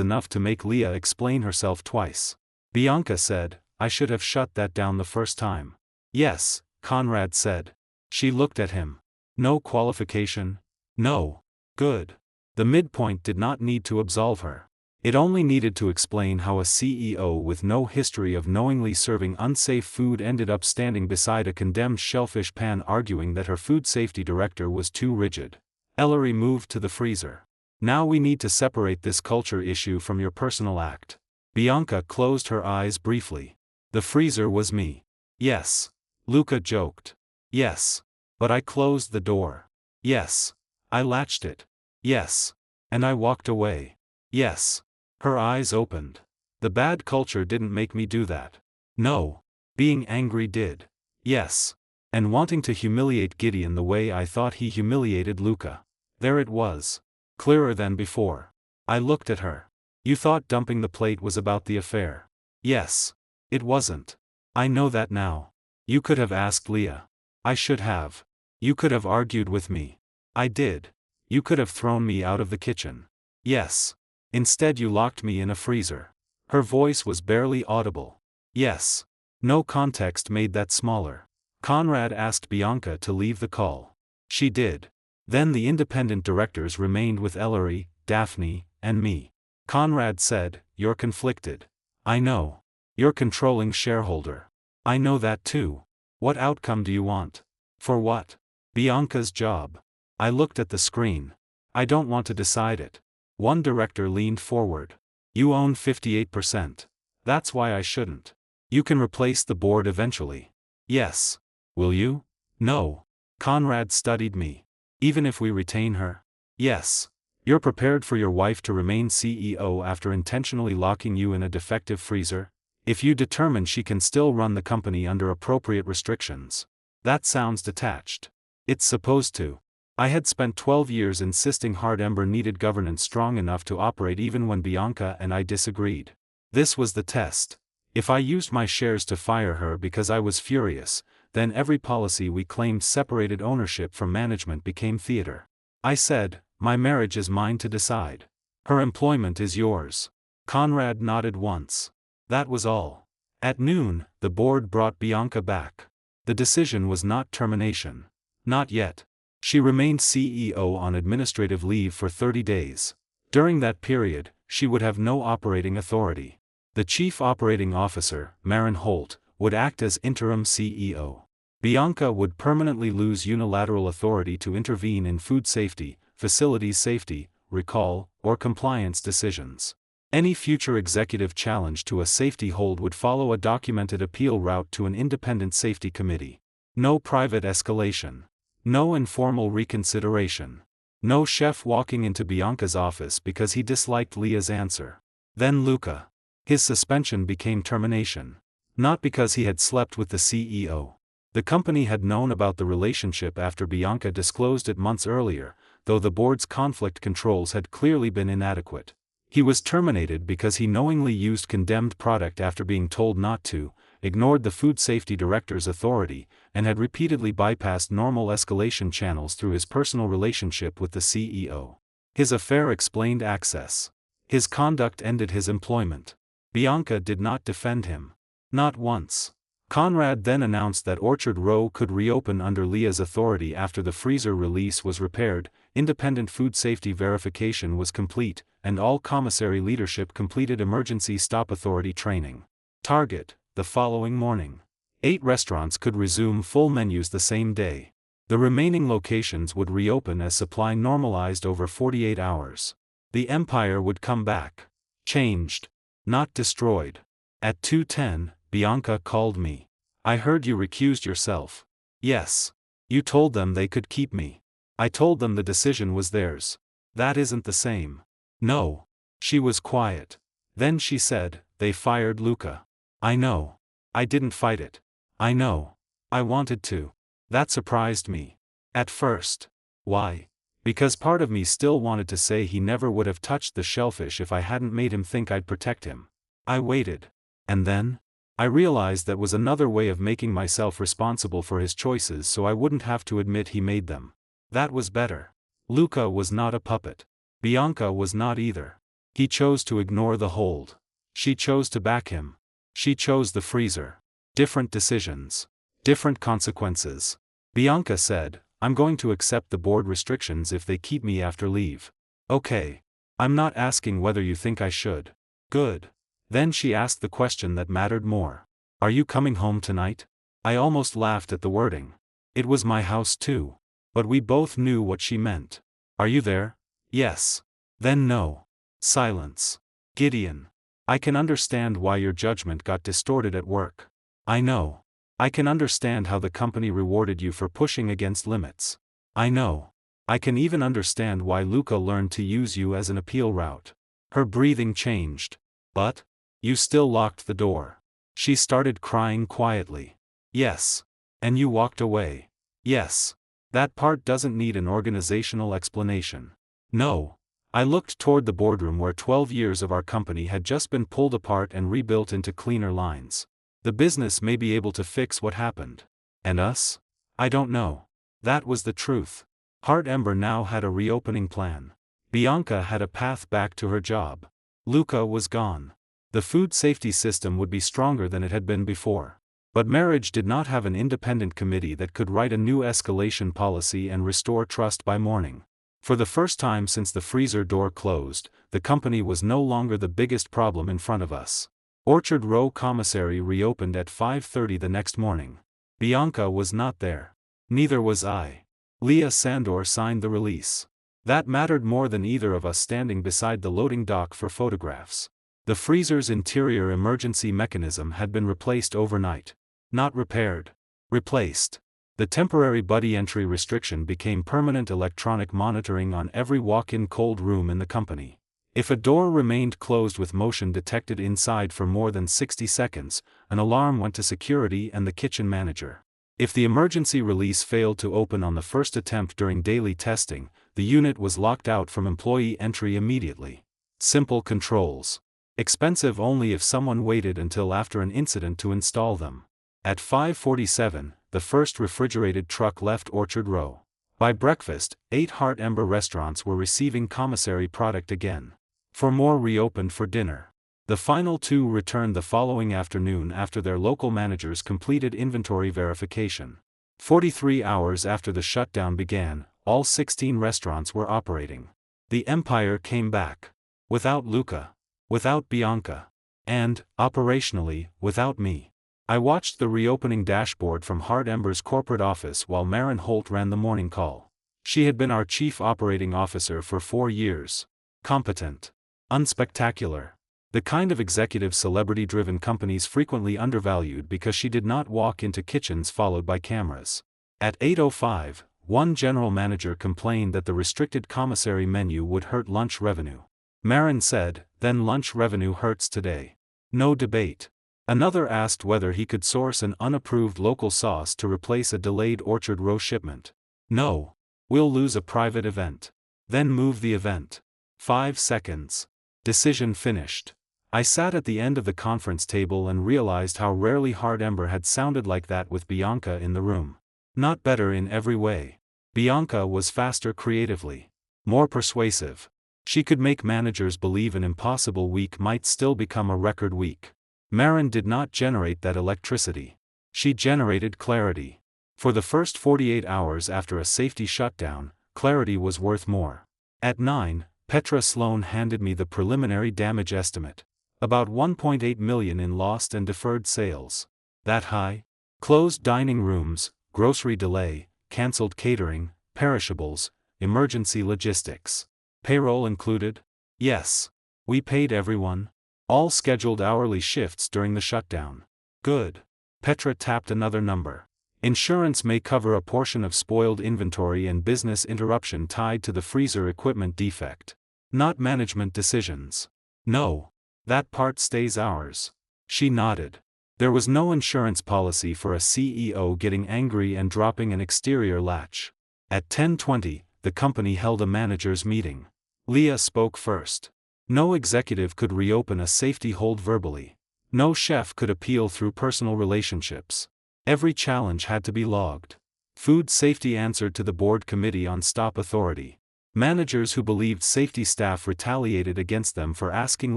enough to make Leah explain herself twice. Bianca said, "I should have shut that down the first time." "Yes," Conrad said. She looked at him. "No qualification?" "No." "Good." The midpoint did not need to absolve her. It only needed to explain how a CEO with no history of knowingly serving unsafe food ended up standing beside a condemned shellfish pan arguing that her food safety director was too rigid. Ellery moved to the freezer. "Now we need to separate this culture issue from your personal act." Bianca closed her eyes briefly. "The freezer was me." "Yes." Luca joked. "Yes. But I closed the door." "Yes. I latched it." "Yes. And I walked away." "Yes." Her eyes opened. "The bad culture didn't make me do that." "No. Being angry did." "Yes. And wanting to humiliate Gideon the way I thought he humiliated Luca." There it was. Clearer than before. I looked at her. "You thought dumping the plate was about the affair." "Yes. It wasn't. I know that now." "You could have asked Leah." "I should have." "You could have argued with me." "I did." "You could have thrown me out of the kitchen." "Yes. Instead you locked me in a freezer." Her voice was barely audible. "Yes." No context made that smaller. Conrad asked Bianca to leave the call. She did. Then the independent directors remained with Ellery, Daphne, and me. Conrad said, "You're conflicted." "I know. You're controlling shareholder." "I know that too. What outcome do you want?" "For what?" "Bianca's job." I looked at the screen. "I don't want to decide it." One director leaned forward. "You own 58%. That's why I shouldn't. You can replace the board eventually." "Yes." "Will you?" "No." Conrad studied me. "Even if we retain her?" "Yes." "You're prepared for your wife to remain CEO after intentionally locking you in a defective freezer? If you determine she can still run the company under appropriate restrictions." "That sounds detached." "It's supposed to." I had spent 12 years insisting Hard Ember needed governance strong enough to operate even when Bianca and I disagreed. This was the test. If I used my shares to fire her because I was furious, then every policy we claimed separated ownership from management became theater. I said, "My marriage is mine to decide. Her employment is yours." Conrad nodded once. That was all. At noon, the board brought Bianca back. The decision was not termination. Not yet. She remained CEO on administrative leave for 30 days. During that period, she would have no operating authority. The chief operating officer, Maren Holt, would act as interim CEO. Bianca would permanently lose unilateral authority to intervene in food safety, facilities safety, recall, or compliance decisions. Any future executive challenge to a safety hold would follow a documented appeal route to an independent safety committee. No private escalation. No informal reconsideration. No chef walking into Bianca's office because he disliked Leah's answer. Then Luca. His suspension became termination. Not because he had slept with the CEO. The company had known about the relationship after Bianca disclosed it months earlier, though the board's conflict controls had clearly been inadequate. He was terminated because he knowingly used condemned product after being told not to, ignored the food safety director's authority, and had repeatedly bypassed normal escalation channels through his personal relationship with the CEO. His affair explained access. His conduct ended his employment. Bianca did not defend him. Not once. Conrad then announced that Orchard Row could reopen under Leah's authority after the freezer release was repaired, independent food safety verification was complete, and all commissary leadership completed emergency stop authority training. Target. The following morning. 8 restaurants could resume full menus the same day. The remaining locations would reopen as supply normalized over 48 hours. The empire would come back. Changed. Not destroyed. At 2:10, Bianca called me. "I heard you recused yourself." "Yes. You told them they could keep me." "I told them the decision was theirs." "That isn't the same." "No." She was quiet. Then she said, "They fired Luca." "I know. I didn't fight it." "I know. I wanted to." That surprised me. At first. Why? Because part of me still wanted to say he never would have touched the shellfish if I hadn't made him think I'd protect him. I waited. And then? I realized that was another way of making myself responsible for his choices so I wouldn't have to admit he made them. That was better. Luca was not a puppet. Bianca was not either. He chose to ignore the hold. She chose to back him. She chose the freezer. Different decisions. Different consequences. Bianca said, I'm going to accept the board restrictions if they keep me after leave. Okay. I'm not asking whether you think I should. Good. Then she asked the question that mattered more. Are you coming home tonight? I almost laughed at the wording. It was my house too. But we both knew what she meant. Are you there? Yes. Then no. Silence. Gideon. I can understand why your judgment got distorted at work. I know. I can understand how the company rewarded you for pushing against limits. I know. I can even understand why Luca learned to use you as an appeal route. Her breathing changed. But? You still locked the door. She started crying quietly. Yes. And you walked away. Yes. That part doesn't need an organizational explanation. No. I looked toward the boardroom where 12 years of our company had just been pulled apart and rebuilt into cleaner lines. The business may be able to fix what happened. And us? I don't know. That was the truth. Heartwarming now had a reopening plan. Bianca had a path back to her job. Luca was gone. The food safety system would be stronger than it had been before. But marriage did not have an independent committee that could write a new escalation policy and restore trust by morning. For the first time since the freezer door closed, the company was no longer the biggest problem in front of us. Orchard Row Commissary reopened at 5:30 the next morning. Bianca was not there. Neither was I. Leah Sandor signed the release. That mattered more than either of us standing beside the loading dock for photographs. The freezer's interior emergency mechanism had been replaced overnight. Not repaired. Replaced. The temporary buddy entry restriction became permanent electronic monitoring on every walk-in cold room in the company. If a door remained closed with motion detected inside for more than 60 seconds, an alarm went to security and the kitchen manager. If the emergency release failed to open on the first attempt during daily testing, the unit was locked out from employee entry immediately. Simple controls. Expensive only if someone waited until after an incident to install them. At 5:47, the first refrigerated truck left Orchard Row. By breakfast, 8 Heartwarming restaurants were receiving commissary product again. 4 more reopened for dinner. The final 2 returned the following afternoon after their local managers completed inventory verification. 43 hours after the shutdown began, all 16 restaurants were operating. The empire came back. Without Luca. Without Bianca. And, operationally, without me. I watched the reopening dashboard from Heartwarming's corporate office while Maren Holt ran the morning call. She had been our chief operating officer for 4 years. Competent. Unspectacular. The kind of executive celebrity-driven companies frequently undervalued because she did not walk into kitchens followed by cameras. At 8:05, one general manager complained that the restricted commissary menu would hurt lunch revenue. Maren said, then lunch revenue hurts today. No debate. Another asked whether he could source an unapproved local sauce to replace a delayed Orchard Row shipment. No. We'll lose a private event. Then move the event. 5 seconds. Decision finished. I sat at the end of the conference table and realized how rarely Heartwarming had sounded like that with Bianca in the room. Not better in every way. Bianca was faster creatively. More persuasive. She could make managers believe an impossible week might still become a record week. Maren did not generate that electricity. She generated clarity. For the first 48 hours after a safety shutdown, clarity was worth more. At 9, Petra Sloan handed me the preliminary damage estimate. About 1.8 million in lost and deferred sales. That high? Closed dining rooms, grocery delay, cancelled catering, perishables, emergency logistics. Payroll included? Yes. We paid everyone. All scheduled hourly shifts during the shutdown. Good. Petra tapped another number. Insurance may cover a portion of spoiled inventory and business interruption tied to the freezer equipment defect. Not management decisions. No. That part stays ours. She nodded. There was no insurance policy for a CEO getting angry and dropping an exterior latch. At 10:20, the company held a managers' meeting. Leah spoke first. No executive could reopen a safety hold verbally. No chef could appeal through personal relationships. Every challenge had to be logged. Food safety answered to the board committee on stop authority. Managers who believed safety staff retaliated against them for asking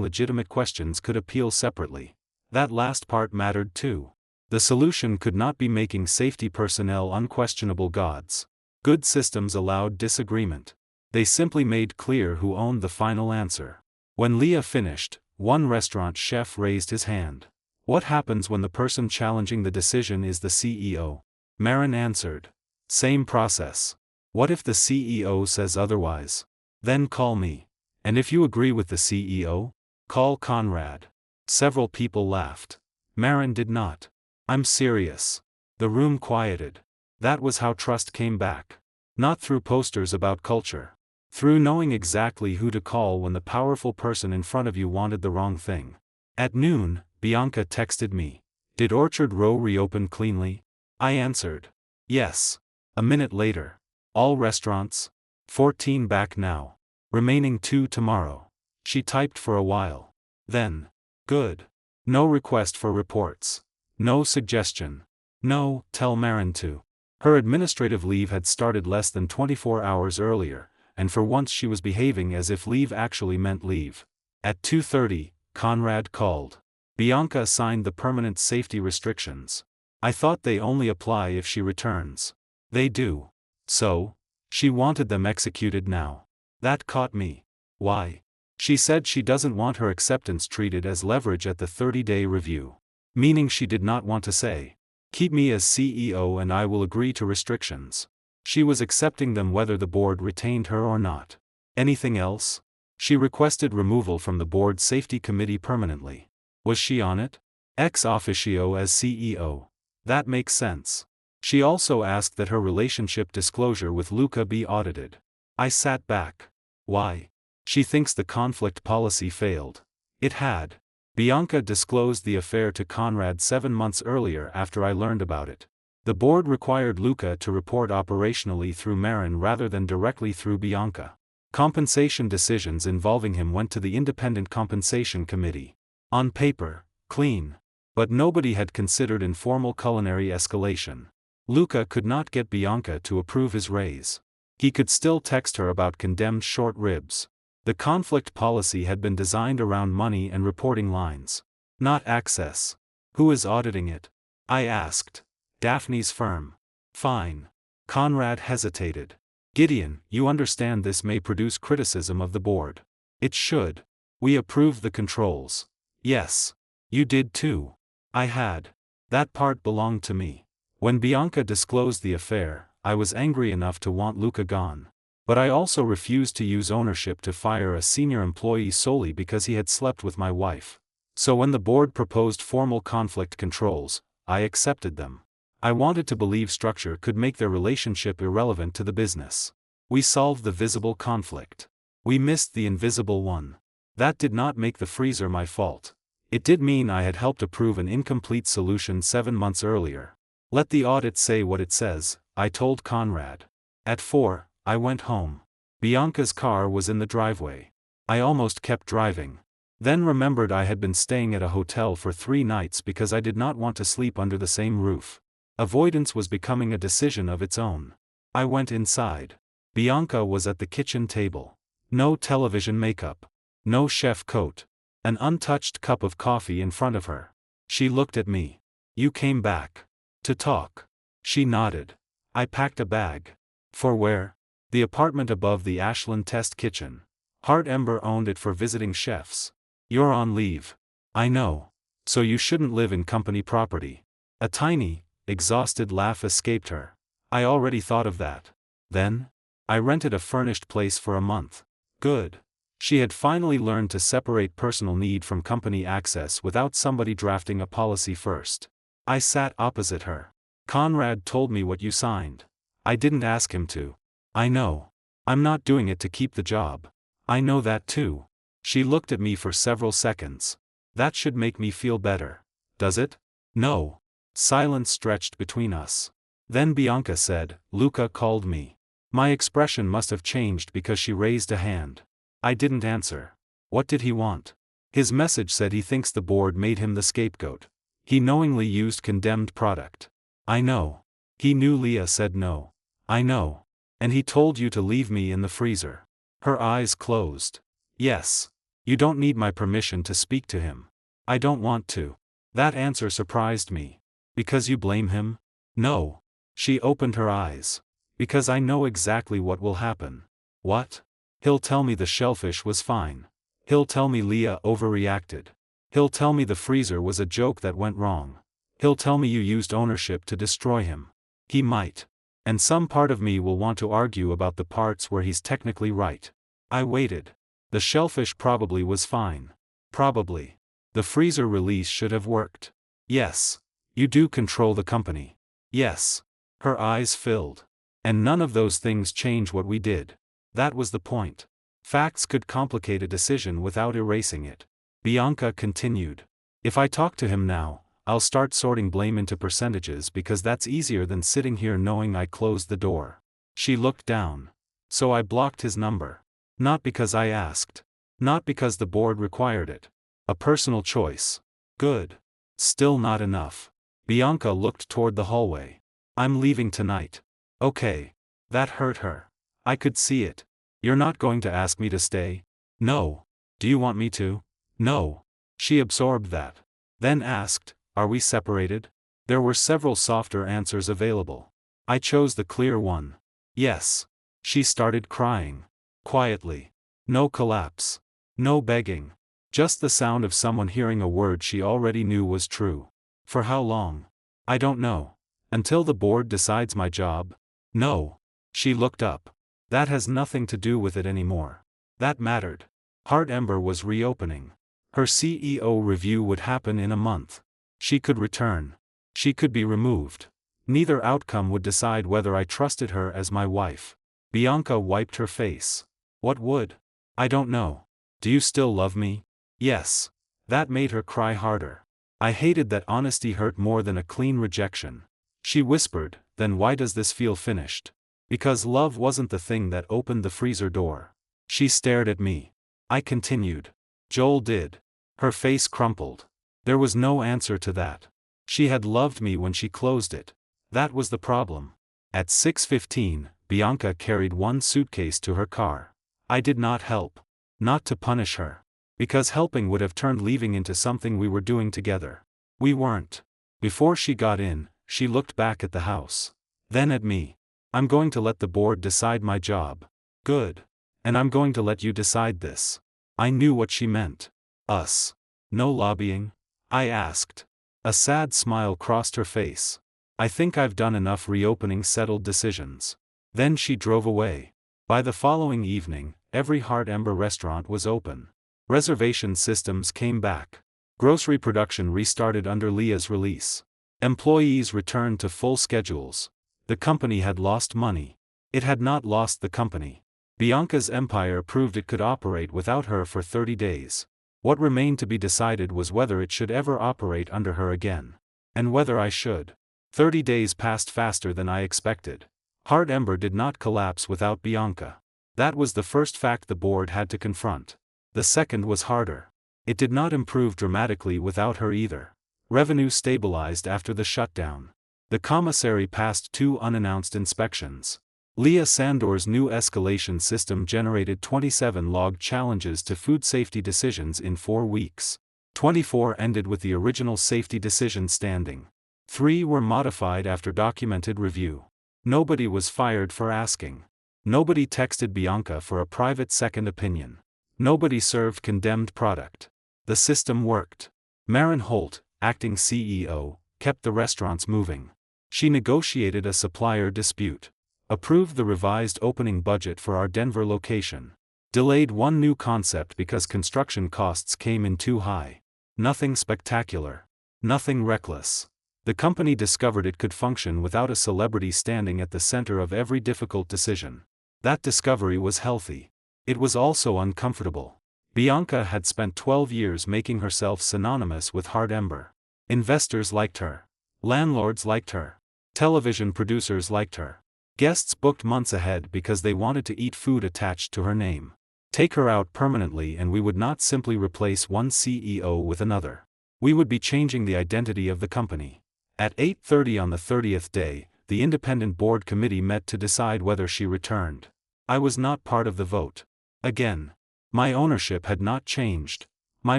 legitimate questions could appeal separately. That last part mattered too. The solution could not be making safety personnel unquestionable gods. Good systems allowed disagreement. They simply made clear who owned the final answer. When Leah finished, one restaurant chef raised his hand. What happens when the person challenging the decision is the CEO? Marin answered. Same process. What if the CEO says otherwise? Then call me. And if you agree with the CEO? Call Conrad. Several people laughed. Marin did not. I'm serious. The room quieted. That was how trust came back. Not through posters about culture. Through knowing exactly who to call when the powerful person in front of you wanted the wrong thing. At noon, Bianca texted me. Did Orchard Row reopen cleanly? I answered. Yes. A minute later. All restaurants? 14 back now. Remaining 2 tomorrow. She typed for a while. Then. Good. No request for reports. No suggestion. No, tell Marin to. Her administrative leave had started less than 24 hours earlier, and for once she was behaving as if leave actually meant leave. At 2:30, Conrad called. Bianca signed the permanent safety restrictions. I thought they only apply if she returns. They do. So? She wanted them executed now. That caught me. Why? She said she doesn't want her acceptance treated as leverage at the 30-day review. Meaning she did not want to say, keep me as CEO and I will agree to restrictions. She was accepting them whether the board retained her or not. Anything else? She requested removal from the board safety committee permanently. Was she on it? Ex officio as CEO. That makes sense. She also asked that her relationship disclosure with Luca be audited. I sat back. Why? She thinks the conflict policy failed. It had. Bianca disclosed the affair to Conrad 7 months earlier after I learned about it. The board required Luca to report operationally through Marin rather than directly through Bianca. Compensation decisions involving him went to the Independent Compensation Committee. On paper, clean. But nobody had considered informal culinary escalation. Luca could not get Bianca to approve his raise. He could still text her about condemned short ribs. The conflict policy had been designed around money and reporting lines. Not access. Who is auditing it? I asked. Daphne's firm. Fine. Conrad hesitated. Gideon, you understand this may produce criticism of the board. It should. We approved the controls. Yes. You did too. I had. That part belonged to me. When Bianca disclosed the affair, I was angry enough to want Luca gone. But I also refused to use ownership to fire a senior employee solely because he had slept with my wife. So when the board proposed formal conflict controls, I accepted them. I wanted to believe structure could make their relationship irrelevant to the business. We solved the visible conflict. We missed the invisible one. That did not make the freezer my fault. It did mean I had helped approve an incomplete solution 7 months earlier. Let the audit say what it says, I told Conrad. At 4, I went home. Bianca's car was in the driveway. I almost kept driving. Then remembered I had been staying at a hotel for 3 nights because I did not want to sleep under the same roof. Avoidance was becoming a decision of its own. I went inside. Bianca was at the kitchen table. No television makeup. No chef coat. An untouched cup of coffee in front of her. She looked at me. You came back. To talk. She nodded. I packed a bag. For where? The apartment above the Ashland test kitchen. Hart Ember owned it for visiting chefs. You're on leave. I know. So you shouldn't live in company property. A tiny, exhausted laugh escaped her. I already thought of that. Then? I rented a furnished place for a month. Good. She had finally learned to separate personal need from company access without somebody drafting a policy first. I sat opposite her. Conrad told me what you signed. I didn't ask him to. I know. I'm not doing it to keep the job. I know that too. She looked at me for several seconds. That should make me feel better. Does it? No. Silence stretched between us. Then Bianca said, Luca called me. My expression must have changed because she raised a hand. I didn't answer. What did he want? His message said he thinks the board made him the scapegoat. He knowingly used condemned product. I know. He knew Leah said no. I know. And he told you to leave me in the freezer. Her eyes closed. Yes. You don't need my permission to speak to him. I don't want to. That answer surprised me. Because you blame him? No. She opened her eyes. Because I know exactly what will happen. What? He'll tell me the shellfish was fine. He'll tell me Leah overreacted. He'll tell me the freezer was a joke that went wrong. He'll tell me you used ownership to destroy him. He might. And some part of me will want to argue about the parts where he's technically right. I waited. The shellfish probably was fine. Probably. The freezer release should have worked. Yes. You do control the company. Yes. Her eyes filled. And none of those things change what we did. That was the point. Facts could complicate a decision without erasing it. Bianca continued. If I talk to him now, I'll start sorting blame into percentages because that's easier than sitting here knowing I closed the door. She looked down. So I blocked his number. Not because I asked. Not because the board required it. A personal choice. Good. Still not enough. Bianca looked toward the hallway. I'm leaving tonight. Okay. That hurt her. I could see it. You're not going to ask me to stay? No. Do you want me to? No. She absorbed that. Then asked, are we separated? There were several softer answers available. I chose the clear one. Yes. She started crying. Quietly. No collapse. No begging. Just the sound of someone hearing a word she already knew was true. For how long? I don't know. Until the board decides my job? No. She looked up. That has nothing to do with it anymore. That mattered. Heart Ember was reopening. Her CEO review would happen in a month. She could return. She could be removed. Neither outcome would decide whether I trusted her as my wife. Bianca wiped her face. What would? I don't know. Do you still love me? Yes. That made her cry harder. I hated that honesty hurt more than a clean rejection. She whispered, then why does this feel finished? Because love wasn't the thing that opened the freezer door. She stared at me. I continued. Joel did. Her face crumpled. There was no answer to that. She had loved me when she closed it. That was the problem. At 6:15, Bianca carried one suitcase to her car. I did not help. Not to punish her. Because helping would have turned leaving into something we were doing together. We weren't. Before she got in, she looked back at the house. Then at me. I'm going to let the board decide my job. Good. And I'm going to let you decide this. I knew what she meant. Us. No lobbying? I asked. A sad smile crossed her face. I think I've done enough reopening settled decisions. Then she drove away. By the following evening, every Heart Ember restaurant was open. Reservation systems came back. Grocery production restarted under Leah's release. Employees returned to full schedules. The company had lost money. It had not lost the company. Bianca's empire proved it could operate without her for 30 days. What remained to be decided was whether it should ever operate under her again. And whether I should. 30 days passed faster than I expected. Heart Ember did not collapse without Bianca. That was the first fact the board had to confront. The second was harder. It did not improve dramatically without her either. Revenue stabilized after the shutdown. The commissary passed 2 unannounced inspections. Leah Sandor's new escalation system generated 27 logged challenges to food safety decisions in 4 weeks. 24 ended with the original safety decision standing. 3 were modified after documented review. Nobody was fired for asking. Nobody texted Bianca for a private second opinion. Nobody served condemned product. The system worked. Maren Holt, acting CEO, kept the restaurants moving. She negotiated a supplier dispute. Approved the revised opening budget for our Denver location. Delayed one new concept because construction costs came in too high. Nothing spectacular. Nothing reckless. The company discovered it could function without a celebrity standing at the center of every difficult decision. That discovery was healthy. It was also uncomfortable. Bianca had spent 12 years making herself synonymous with Heart Ember. Investors liked her. Landlords liked her. Television producers liked her. Guests booked months ahead because they wanted to eat food attached to her name. Take her out permanently, and we would not simply replace one CEO with another. We would be changing the identity of the company. At 8:30 on the 30th day, the independent board committee met to decide whether she returned. I was not part of the vote. Again. My ownership had not changed. My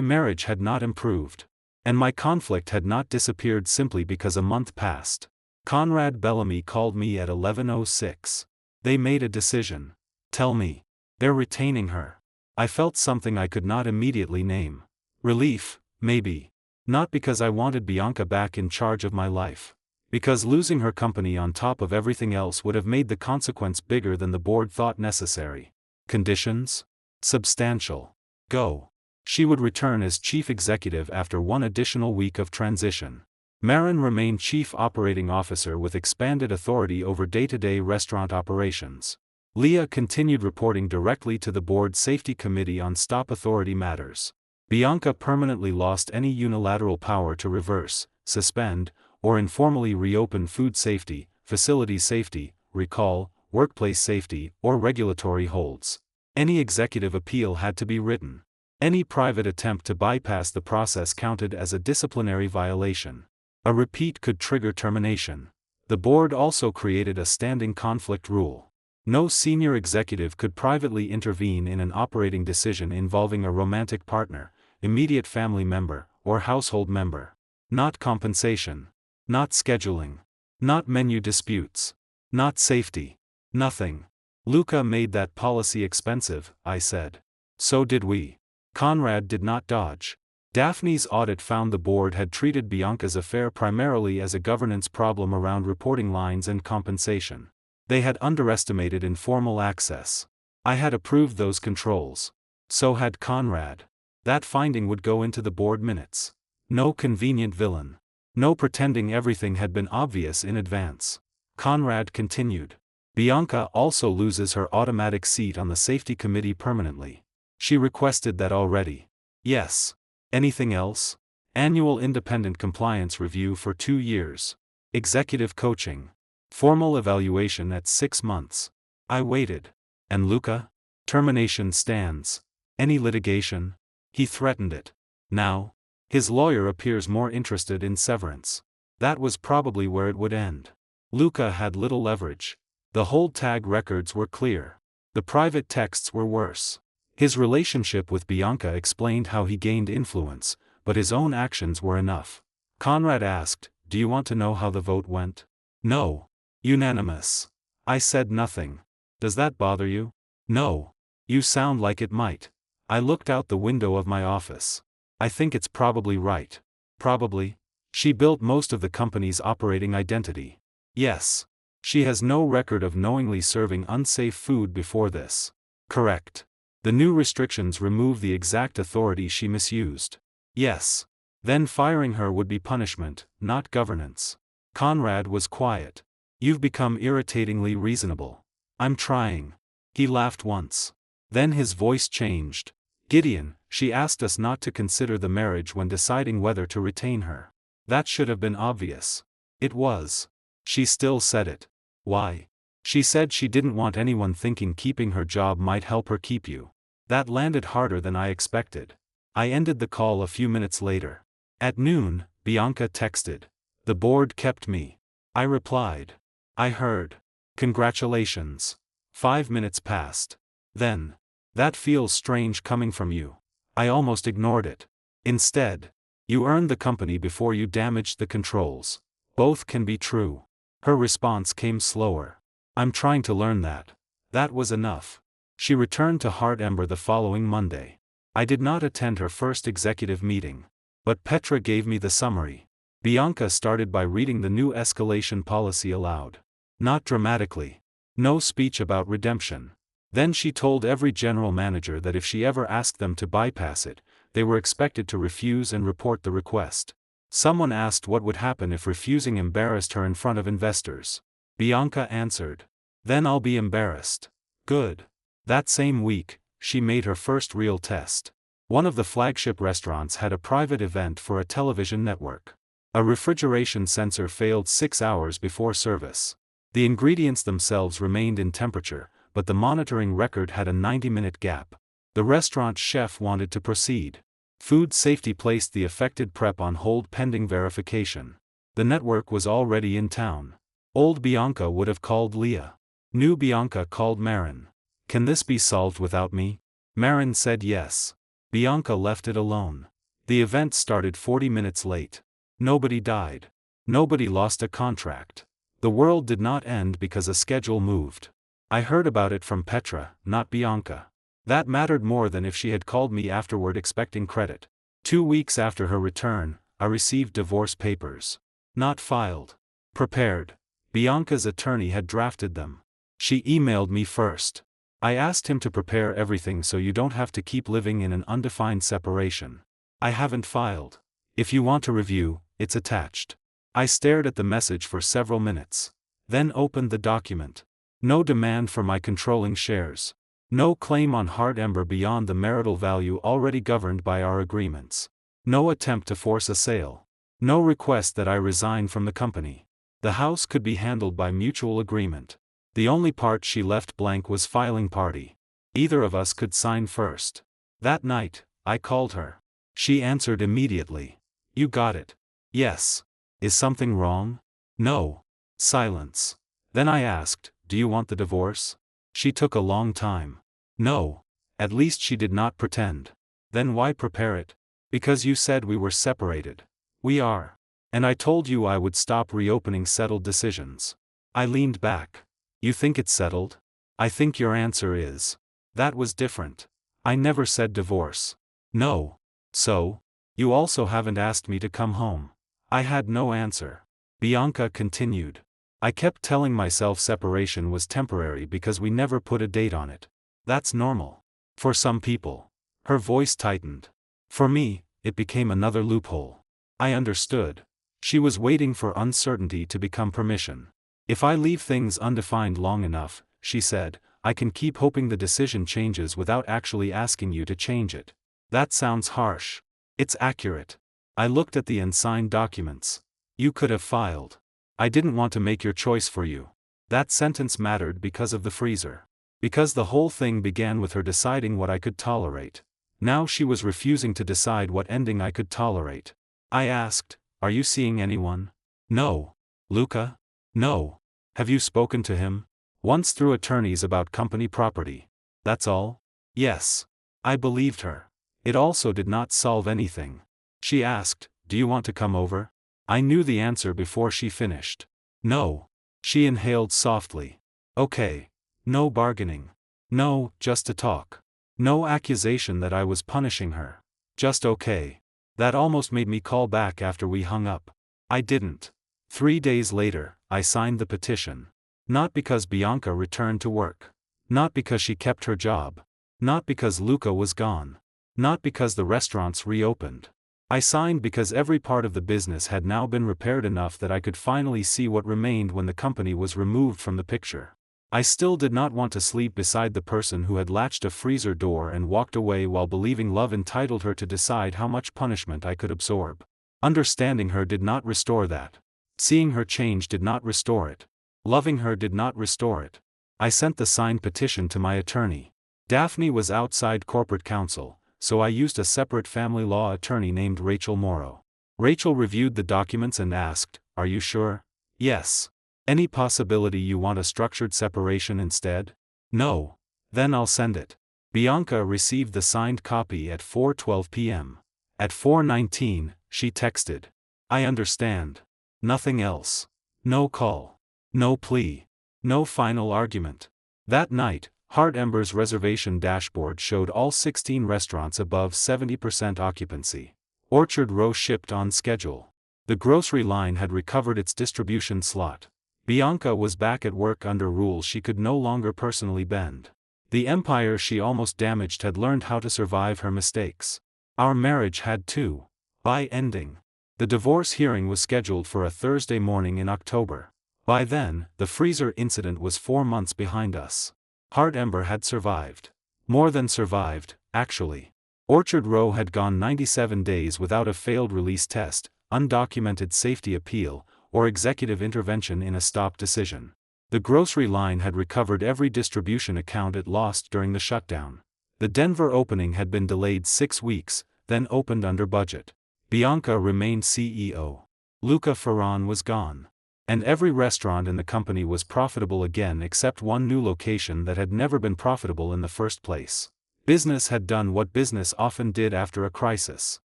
marriage had not improved. And my conflict had not disappeared simply because a month passed. Conrad Bellamy called me at 11:06. They made a decision. Tell me. They're retaining her. I felt something I could not immediately name. Relief, maybe. Not because I wanted Bianca back in charge of my life. Because losing her company on top of everything else would have made the consequence bigger than the board thought necessary. Conditions? Substantial. Go. She would return as chief executive after one additional week of transition. Marin remained chief operating officer with expanded authority over day-to-day restaurant operations. Leah continued reporting directly to the board safety committee on stop authority matters. Bianca permanently lost any unilateral power to reverse, suspend, or informally reopen food safety, facility safety, recall, workplace safety, or regulatory holds. Any executive appeal had to be written. Any private attempt to bypass the process counted as a disciplinary violation. A repeat could trigger termination. The board also created a standing conflict rule. No senior executive could privately intervene in an operating decision involving a romantic partner, immediate family member, or household member. Not compensation. Not scheduling. Not menu disputes. Not safety. Nothing. Luca made that policy expensive, I said. So did we. Conrad did not dodge. Daphne's audit found the board had treated Bianca's affair primarily as a governance problem around reporting lines and compensation. They had underestimated informal access. I had approved those controls. So had Conrad. That finding would go into the board minutes. No convenient villain. No pretending everything had been obvious in advance. Conrad continued. Bianca also loses her automatic seat on the safety committee permanently. She requested that already. Yes. Anything else? Annual independent compliance review for 2 years. Executive coaching. Formal evaluation at 6 months. I waited. And Luca? Termination stands. Any litigation? He threatened it. Now? His lawyer appears more interested in severance. That was probably where it would end. Luca had little leverage. The hold tag records were clear. The private texts were worse. His relationship with Bianca explained how he gained influence, but his own actions were enough. Conrad asked, "Do you want to know how the vote went?" "No." "Unanimous." I said nothing. "Does that bother you?" "No." "You sound like it might." I looked out the window of my office. "I think it's probably right." "Probably?" "She built most of the company's operating identity." "Yes." "She has no record of knowingly serving unsafe food before this." "Correct." "The new restrictions remove the exact authority she misused." "Yes." "Then firing her would be punishment, not governance." Conrad was quiet. "You've become irritatingly reasonable." "I'm trying." He laughed once. Then his voice changed. "Gideon, she asked us not to consider the marriage when deciding whether to retain her. That should have been obvious." "It was." "She still said it." "Why?" "She said she didn't want anyone thinking keeping her job might help her keep you." That landed harder than I expected. I ended the call a few minutes later. At noon, Bianca texted. "The board kept me." I replied. "I heard. Congratulations." 5 minutes passed. Then. "That feels strange coming from you." I almost ignored it. Instead. "You earned the company before you damaged the controls." "Both can be true." Her response came slower. "I'm trying to learn that." That was enough. She returned to Heart Ember the following Monday. I did not attend her first executive meeting. But Petra gave me the summary. Bianca started by reading the new escalation policy aloud. Not dramatically. No speech about redemption. Then she told every general manager that if she ever asked them to bypass it, they were expected to refuse and report the request. Someone asked what would happen if refusing embarrassed her in front of investors. Bianca answered. "Then I'll be embarrassed." Good. That same week, she made her first real test. One of the flagship restaurants had a private event for a television network. A refrigeration sensor failed 6 hours before service. The ingredients themselves remained in temperature, but the monitoring record had a 90-minute gap. The restaurant's chef wanted to proceed. Food safety placed the affected prep on hold pending verification. The network was already in town. Old Bianca would have called Leah. New Bianca called Marin. Can this be solved without me? Marin said yes. Bianca left it alone. The event started 40 minutes late. Nobody died. Nobody lost a contract. The world did not end because a schedule moved. I heard about it from Petra, not Bianca. That mattered more than if she had called me afterward expecting credit. 2 weeks after her return, I received divorce papers. Not filed. Prepared. Bianca's attorney had drafted them. She emailed me first. I asked him to prepare everything so you don't have to keep living in an undefined separation. I haven't filed. If you want to review, it's attached. I stared at the message for several minutes. Then opened the document. No demand for my controlling shares. No claim on Heartember beyond the marital value already governed by our agreements. No attempt to force a sale. No request that I resign from the company. The house could be handled by mutual agreement. The only part she left blank was filing party. Either of us could sign first. That night, I called her. She answered immediately. You got it. Yes. Is something wrong? No. Silence. Then I asked, do you want the divorce? She took a long time. No. At least she did not pretend. Then why prepare it? Because you said we were separated. We are. And I told you I would stop reopening settled decisions. I leaned back. You think it's settled? I think your answer is. That was different. I never said divorce. No. So? You also haven't asked me to come home. I had no answer. Bianca continued. I kept telling myself separation was temporary because we never put a date on it. That's normal. For some people. Her voice tightened. For me, it became another loophole. I understood. She was waiting for uncertainty to become permission. If I leave things undefined long enough, she said, I can keep hoping the decision changes without actually asking you to change it. That sounds harsh. It's accurate. I looked at the unsigned documents. You could have filed. I didn't want to make your choice for you. That sentence mattered because of the freezer. Because the whole thing began with her deciding what I could tolerate. Now she was refusing to decide what ending I could tolerate. I asked, are you seeing anyone? No. Luca? No. Have you spoken to him? Once through attorneys about company property. That's all? Yes. I believed her. It also did not solve anything. She asked, do you want to come over? I knew the answer before she finished. No. She inhaled softly. Okay. No bargaining. No, just to talk. No accusation that I was punishing her. Just okay. That almost made me call back after we hung up. I didn't. 3 days later, I signed the petition. Not because Bianca returned to work. Not because she kept her job. Not because Luca was gone. Not because the restaurants reopened. I signed because every part of the business had now been repaired enough that I could finally see what remained when the company was removed from the picture. I still did not want to sleep beside the person who had latched a freezer door and walked away while believing love entitled her to decide how much punishment I could absorb. Understanding her did not restore that. Seeing her change did not restore it. Loving her did not restore it. I sent the signed petition to my attorney. Daphne was outside corporate counsel, so I used a separate family law attorney named Rachel Morrow. Rachel reviewed the documents and asked, are you sure? Yes. Any possibility you want a structured separation instead? No. Then I'll send it. Bianca received the signed copy at 4:12 p.m. At 4:19, she texted. I understand. Nothing else. No call. No plea. No final argument. That night, Heartember's reservation dashboard showed all 16 restaurants above 70% occupancy. Orchard Row shipped on schedule. The grocery line had recovered its distribution slot. Bianca was back at work under rules she could no longer personally bend. The empire she almost damaged had learned how to survive her mistakes. Our marriage had too. By ending. The divorce hearing was scheduled for a Thursday morning in October. By then, the freezer incident was 4 months behind us. Heartember had survived. More than survived, actually. Orchard Row had gone 97 days without a failed release test, undocumented safety appeal, or executive intervention in a stop decision. The grocery line had recovered every distribution account it lost during the shutdown. The Denver opening had been delayed 6 weeks, then opened under budget. Bianca remained CEO. Luca Ferran was gone. And every restaurant in the company was profitable again except one new location that had never been profitable in the first place. Business had done what business often did after a crisis.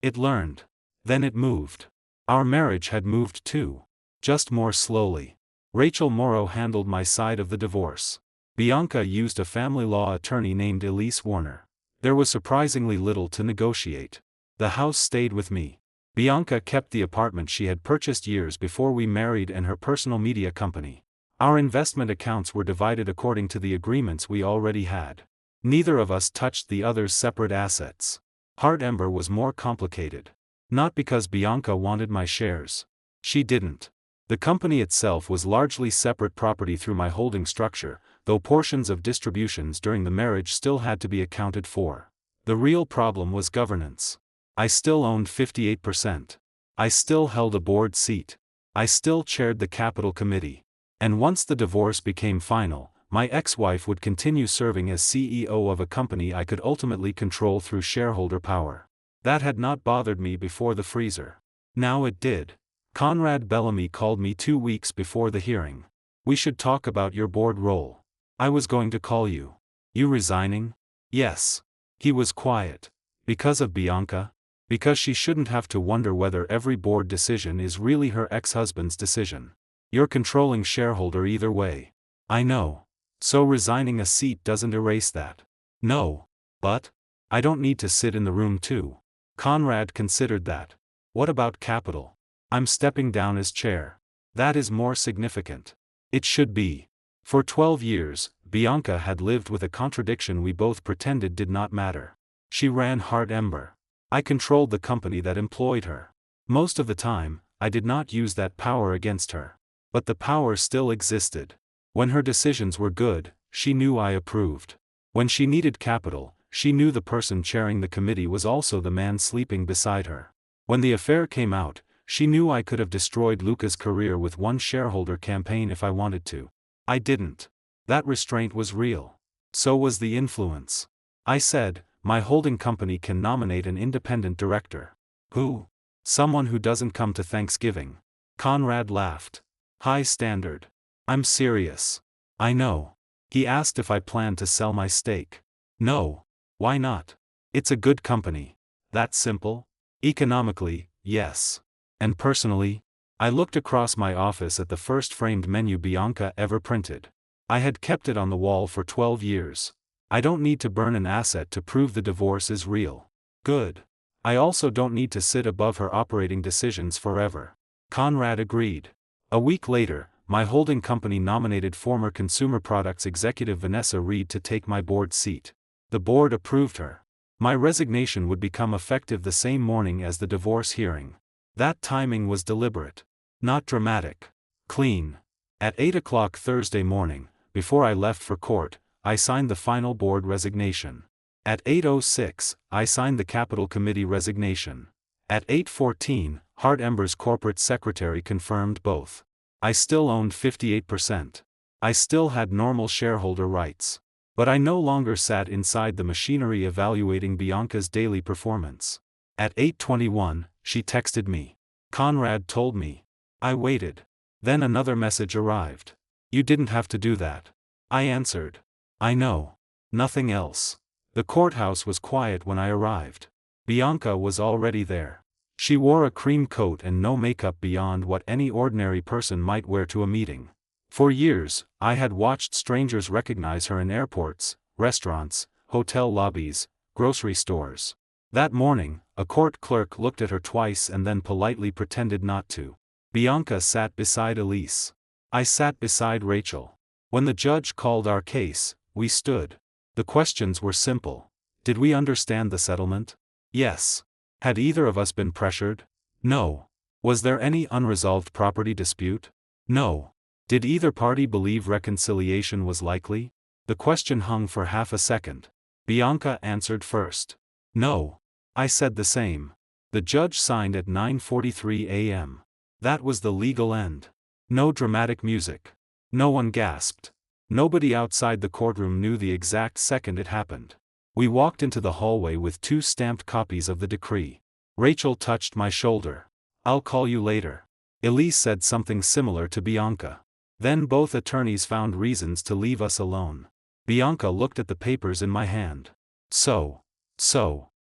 It learned. Then it moved. Our marriage had moved too. Just more slowly. Rachel Morrow handled my side of the divorce. Bianca used a family law attorney named Elise Warner. There was surprisingly little to negotiate. The house stayed with me. Bianca kept the apartment she had purchased years before we married and her personal media company. Our investment accounts were divided according to the agreements we already had. Neither of us touched the other's separate assets. Heartwarming was more complicated. Not because Bianca wanted my shares. She didn't. The company itself was largely separate property through my holding structure, though portions of distributions during the marriage still had to be accounted for. The real problem was governance. I still owned 58%. I still held a board seat. I still chaired the capital committee. And once the divorce became final, my ex-wife would continue serving as CEO of a company I could ultimately control through shareholder power. That had not bothered me before the freezer. Now it did. Conrad Bellamy called me 2 weeks before the hearing. "We should talk about your board role. I was going to call you. You resigning?" "Yes." He was quiet. "Because of Bianca? Because she shouldn't have to wonder whether every board decision is really her ex-husband's decision. You're controlling shareholder either way." "I know. So resigning a seat doesn't erase that." "No. But? I don't need to sit in the room too." Conrad considered that. "What about capital? I'm stepping down as chair." "That is more significant." "It should be." For 12 years, Bianca had lived with a contradiction we both pretended did not matter. She ran Heartwarming. I controlled the company that employed her. Most of the time, I did not use that power against her. But the power still existed. When her decisions were good, she knew I approved. When she needed capital, she knew the person chairing the committee was also the man sleeping beside her. When the affair came out, she knew I could have destroyed Luca's career with one shareholder campaign if I wanted to. I didn't. That restraint was real. So was the influence. I said, "My holding company can nominate an independent director." "Who?" "Someone who doesn't come to Thanksgiving." Conrad laughed. "High standard." "I'm serious." "I know." He asked if I planned to sell my stake. "No. Why not? It's a good company." "That simple?" "Economically, yes. And personally?" I looked across my office at the first framed menu Bianca ever printed. I had kept it on the wall for 12 years. I don't need to burn an asset to prove the divorce is real. Good. I also don't need to sit above her operating decisions forever. Conrad agreed. A week later, my holding company nominated former consumer products executive Vanessa Reed to take my board seat. The board approved her. My resignation would become effective the same morning as the divorce hearing. That timing was deliberate. Not dramatic. Clean. At 8 o'clock Thursday morning, before I left for court, I signed the final board resignation. At 8:06, I signed the Capital Committee resignation. At 8:14, Heartwarming's corporate secretary confirmed both. I still owned 58%. I still had normal shareholder rights. But I no longer sat inside the machinery evaluating Bianca's daily performance. At 8:21, she texted me. Conrad told me. I waited. Then another message arrived. "You didn't have to do that." I answered. "I know. Nothing else." The courthouse was quiet when I arrived. Bianca was already there. She wore a cream coat and no makeup beyond what any ordinary person might wear to a meeting. For years, I had watched strangers recognize her in airports, restaurants, hotel lobbies, grocery stores. That morning, a court clerk looked at her twice and then politely pretended not to. Bianca sat beside Elise. I sat beside Rachel. When the judge called our case, we stood. The questions were simple. Did we understand the settlement? Yes. Had either of us been pressured? No. Was there any unresolved property dispute? No. Did either party believe reconciliation was likely? The question hung for half a second. Bianca answered first. No. I said the same. The judge signed at 9:43 a.m. That was the legal end. No dramatic music. No one gasped. Nobody outside the courtroom knew the exact second it happened. We walked into the hallway with 2 stamped copies of the decree. Rachel touched my shoulder. "I'll call you later." Elise said something similar to Bianca. Then both attorneys found reasons to leave us alone. Bianca looked at the papers in my hand. So,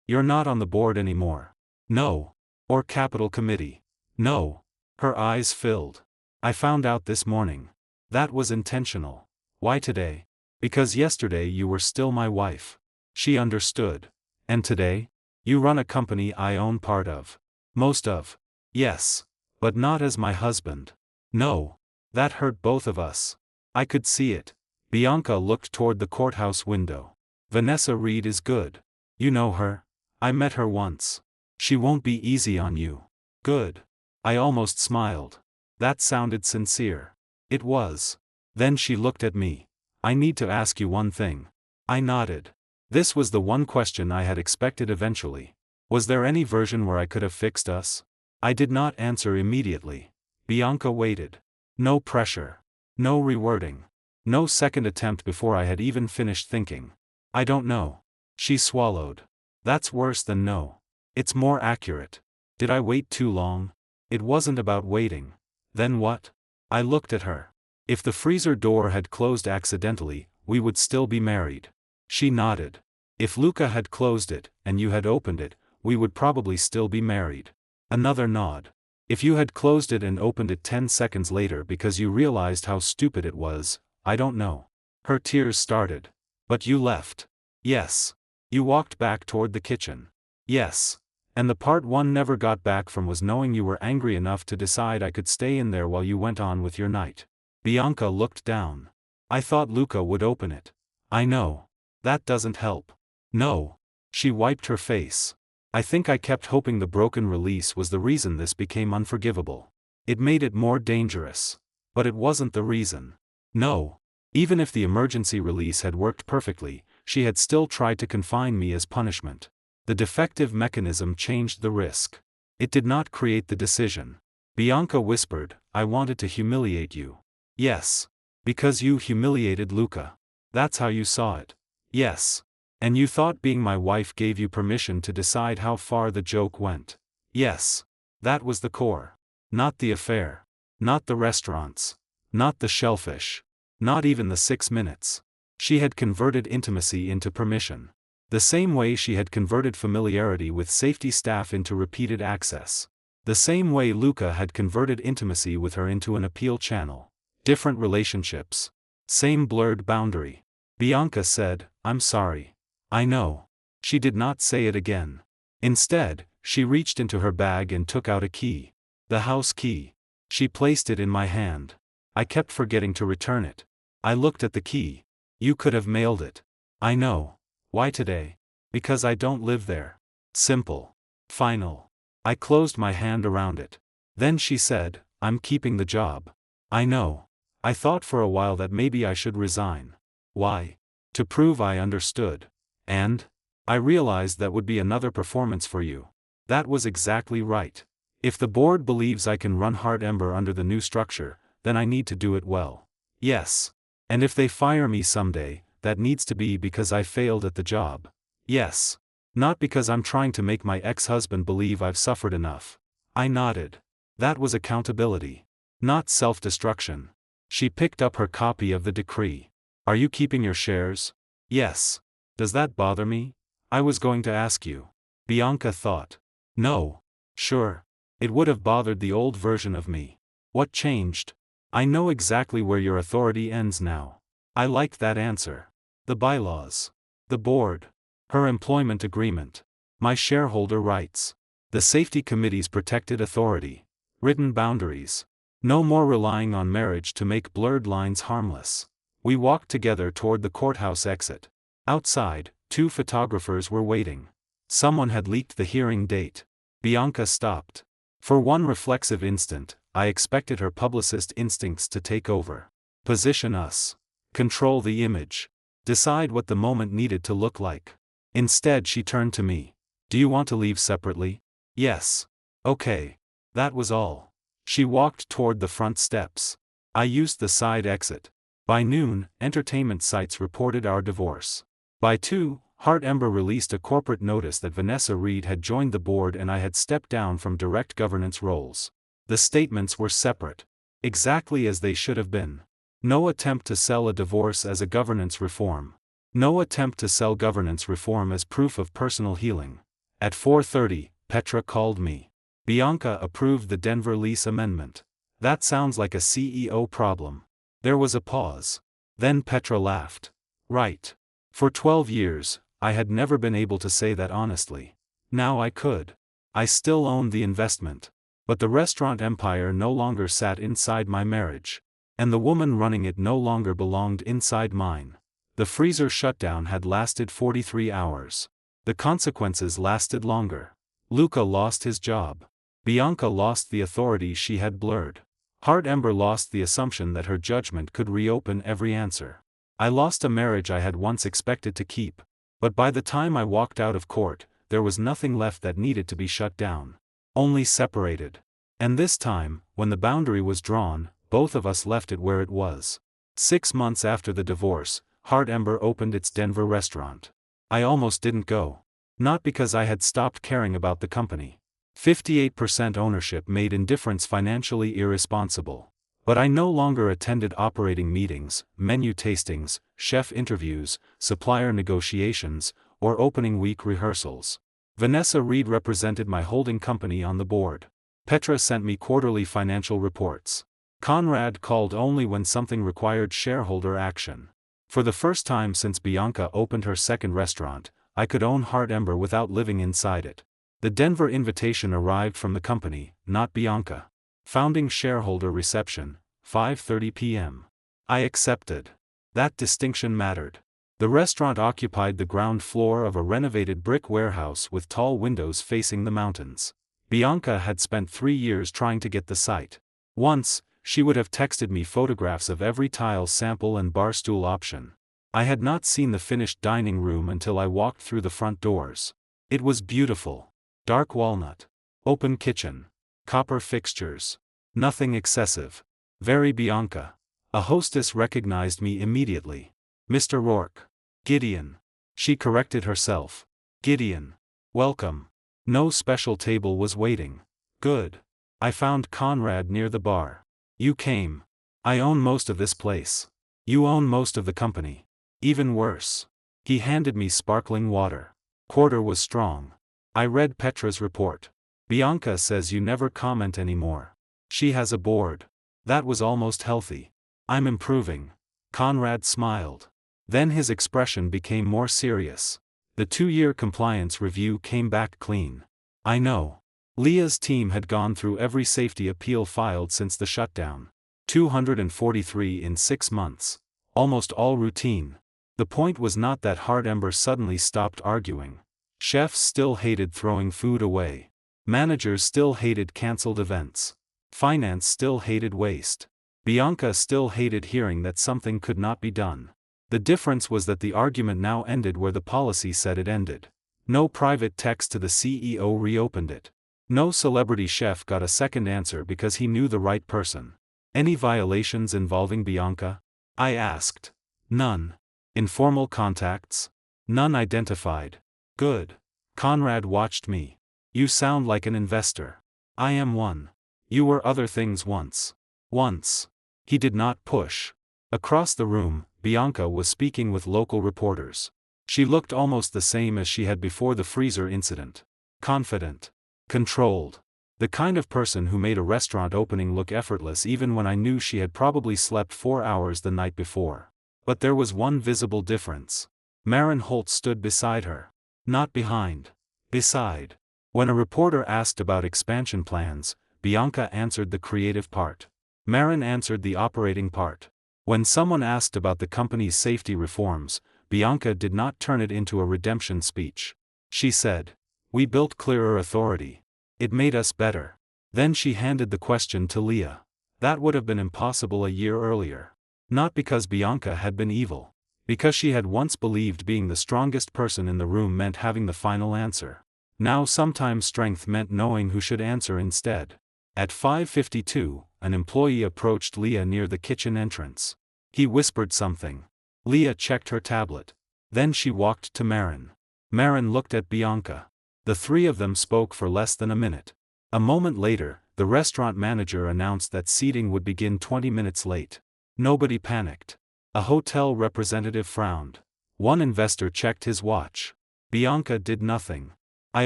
you're not on the board anymore?" "No." "Or capital committee?" "No." Her eyes filled. "I found out this morning." "That was intentional." "Why today?" "Because yesterday you were still my wife." She understood. "And today? You run a company I own part of." "Most of." "Yes. But not as my husband." "No." That hurt both of us. I could see it. Bianca looked toward the courthouse window. "Vanessa Reed is good. You know her?" "I met her once." "She won't be easy on you." "Good." I almost smiled. That sounded sincere. It was. Then she looked at me. "I need to ask you one thing." I nodded. This was the one question I had expected eventually. Was there any version where I could have fixed us? I did not answer immediately. Bianca waited. No pressure. No rewording. No second attempt before I had even finished thinking. "I don't know." She swallowed. "That's worse than no. It's more accurate." Did I wait too long? It wasn't about waiting. Then what? I looked at her. "If the freezer door had closed accidentally, we would still be married." She nodded. "If Luca had closed it, and you had opened it, we would probably still be married." Another nod. "If you had closed it and opened it 10 seconds later because you realized how stupid it was, I don't know." Her tears started. "But you left." "Yes." "You walked back toward the kitchen." "Yes. And the part one never got back from was knowing you were angry enough to decide I could stay in there while you went on with your night." Bianca looked down. "I thought Luca would open it." "I know. That doesn't help." "No." She wiped her face. "I think I kept hoping the broken release was the reason this became unforgivable. It made it more dangerous. But it wasn't the reason." "No." Even if the emergency release had worked perfectly, she had still tried to confine me as punishment. The defective mechanism changed the risk. It did not create the decision. Bianca whispered, "I wanted to humiliate you." "Yes. Because you humiliated Luca. That's how you saw it." "Yes. And you thought being my wife gave you permission to decide how far the joke went." "Yes. That was the core. Not the affair. Not the restaurants. Not the shellfish. Not even the 6 minutes. She had converted intimacy into permission. The same way she had converted familiarity with safety staff into repeated access. The same way Luca had converted intimacy with her into an appeal channel. Different relationships. Same blurred boundary. Bianca said, "I'm sorry." "I know." She did not say it again. Instead, she reached into her bag and took out a key. The house key. She placed it in my hand. I kept forgetting to return it. I looked at the key. "You could have mailed it." "I know." "Why today?" "Because I don't live there." Simple. Final. I closed my hand around it. Then she said, "I'm keeping the job." "I know." I thought for a while that maybe I should resign. Why? To prove I understood. And? I realized that would be another performance for you. That was exactly right. If the board believes I can run Heart Ember under the new structure, then I need to do it well. Yes. And if they fire me someday, that needs to be because I failed at the job. Yes. Not because I'm trying to make my ex-husband believe I've suffered enough. I nodded. That was accountability. Not self-destruction. She picked up her copy of the decree. "Are you keeping your shares?" "Yes." "Does that bother me?" "I was going to ask you." Bianca thought. "No." "Sure. It would have bothered the old version of me." "What changed?" "I know exactly where your authority ends now." I liked that answer. The bylaws. The board. Her employment agreement. My shareholder rights. The safety committee's protected authority. Written boundaries. No more relying on marriage to make blurred lines harmless. We walked together toward the courthouse exit. Outside, 2 photographers were waiting. Someone had leaked the hearing date. Bianca stopped. For one reflexive instant, I expected her publicist instincts to take over. Position us. Control the image. Decide what the moment needed to look like. Instead she turned to me. "Do you want to leave separately?" "Yes." "Okay." That was all. She walked toward the front steps. I used the side exit. By noon, entertainment sites reported our divorce. By 2, Heart Ember released a corporate notice that Vanessa Reed had joined the board and I had stepped down from direct governance roles. The statements were separate. Exactly as they should have been. No attempt to sell a divorce as a governance reform. No attempt to sell governance reform as proof of personal healing. At 4:30, Petra called me. Bianca approved the Denver lease amendment. That sounds like a CEO problem. There was a pause. Then Petra laughed. Right. For 12 years, I had never been able to say that honestly. Now I could. I still owned the investment. But the restaurant empire no longer sat inside my marriage. And the woman running it no longer belonged inside mine. The freezer shutdown had lasted 43 hours. The consequences lasted longer. Luca lost his job. Bianca lost the authority she had blurred. Heart Ember lost the assumption that her judgment could reopen every answer. I lost a marriage I had once expected to keep. But by the time I walked out of court, there was nothing left that needed to be shut down. Only separated. And this time, when the boundary was drawn, both of us left it where it was. 6 months after the divorce, Heart Ember opened its Denver restaurant. I almost didn't go. Not because I had stopped caring about the company. 58% ownership made indifference financially irresponsible. But I no longer attended operating meetings, menu tastings, chef interviews, supplier negotiations, or opening week rehearsals. Vanessa Reed represented my holding company on the board. Petra sent me quarterly financial reports. Conrad called only when something required shareholder action. For the first time since Bianca opened her second restaurant, I could own Heart Ember without living inside it. The Denver invitation arrived from the company, not Bianca. Founding shareholder reception, 5:30 p.m. I accepted. That distinction mattered. The restaurant occupied the ground floor of a renovated brick warehouse with tall windows facing the mountains. Bianca had spent 3 years trying to get the site. Once, she would have texted me photographs of every tile sample and barstool option. I had not seen the finished dining room until I walked through the front doors. It was beautiful. Dark walnut. Open kitchen. Copper fixtures. Nothing excessive. Very Bianca. A hostess recognized me immediately. Mr. Rourke. Gideon. She corrected herself. Gideon. Welcome. No special table was waiting. Good. I found Conrad near the bar. You came. I own most of this place. You own most of the company. Even worse. He handed me sparkling water. Quarter was strong. I read Petra's report. Bianca says you never comment anymore. She has a board. That was almost healthy. I'm improving. Conrad smiled. Then his expression became more serious. The 2-year compliance review came back clean. I know. Leah's team had gone through every safety appeal filed since the shutdown. 243 in 6 months. Almost all routine. The point was not that Heart Ember suddenly stopped arguing. Chefs still hated throwing food away. Managers still hated cancelled events. Finance still hated waste. Bianca still hated hearing that something could not be done. The difference was that the argument now ended where the policy said it ended. No private text to the CEO reopened it. No celebrity chef got a second answer because he knew the right person. Any violations involving Bianca? I asked. None. Informal contacts? None identified. Good. Conrad watched me. You sound like an investor. I am one. You were other things once. Once. He did not push. Across the room, Bianca was speaking with local reporters. She looked almost the same as she had before the freezer incident. Confident. Controlled. The kind of person who made a restaurant opening look effortless even when I knew she had probably slept 4 hours the night before. But there was one visible difference. Maren Holt stood beside her. Not behind. Beside. When a reporter asked about expansion plans, Bianca answered the creative part. Maren answered the operating part. When someone asked about the company's safety reforms, Bianca did not turn it into a redemption speech. She said, "We built clearer authority. It made us better." Then she handed the question to Leah. That would have been impossible a year earlier. Not because Bianca had been evil. Because she had once believed being the strongest person in the room meant having the final answer. Now sometimes strength meant knowing who should answer instead. At 5:52, an employee approached Leah near the kitchen entrance. He whispered something. Leah checked her tablet. Then she walked to Marin. Marin looked at Bianca. The three of them spoke for less than a minute. A moment later, the restaurant manager announced that seating would begin 20 minutes late. Nobody panicked. A hotel representative frowned. One investor checked his watch. Bianca did nothing. I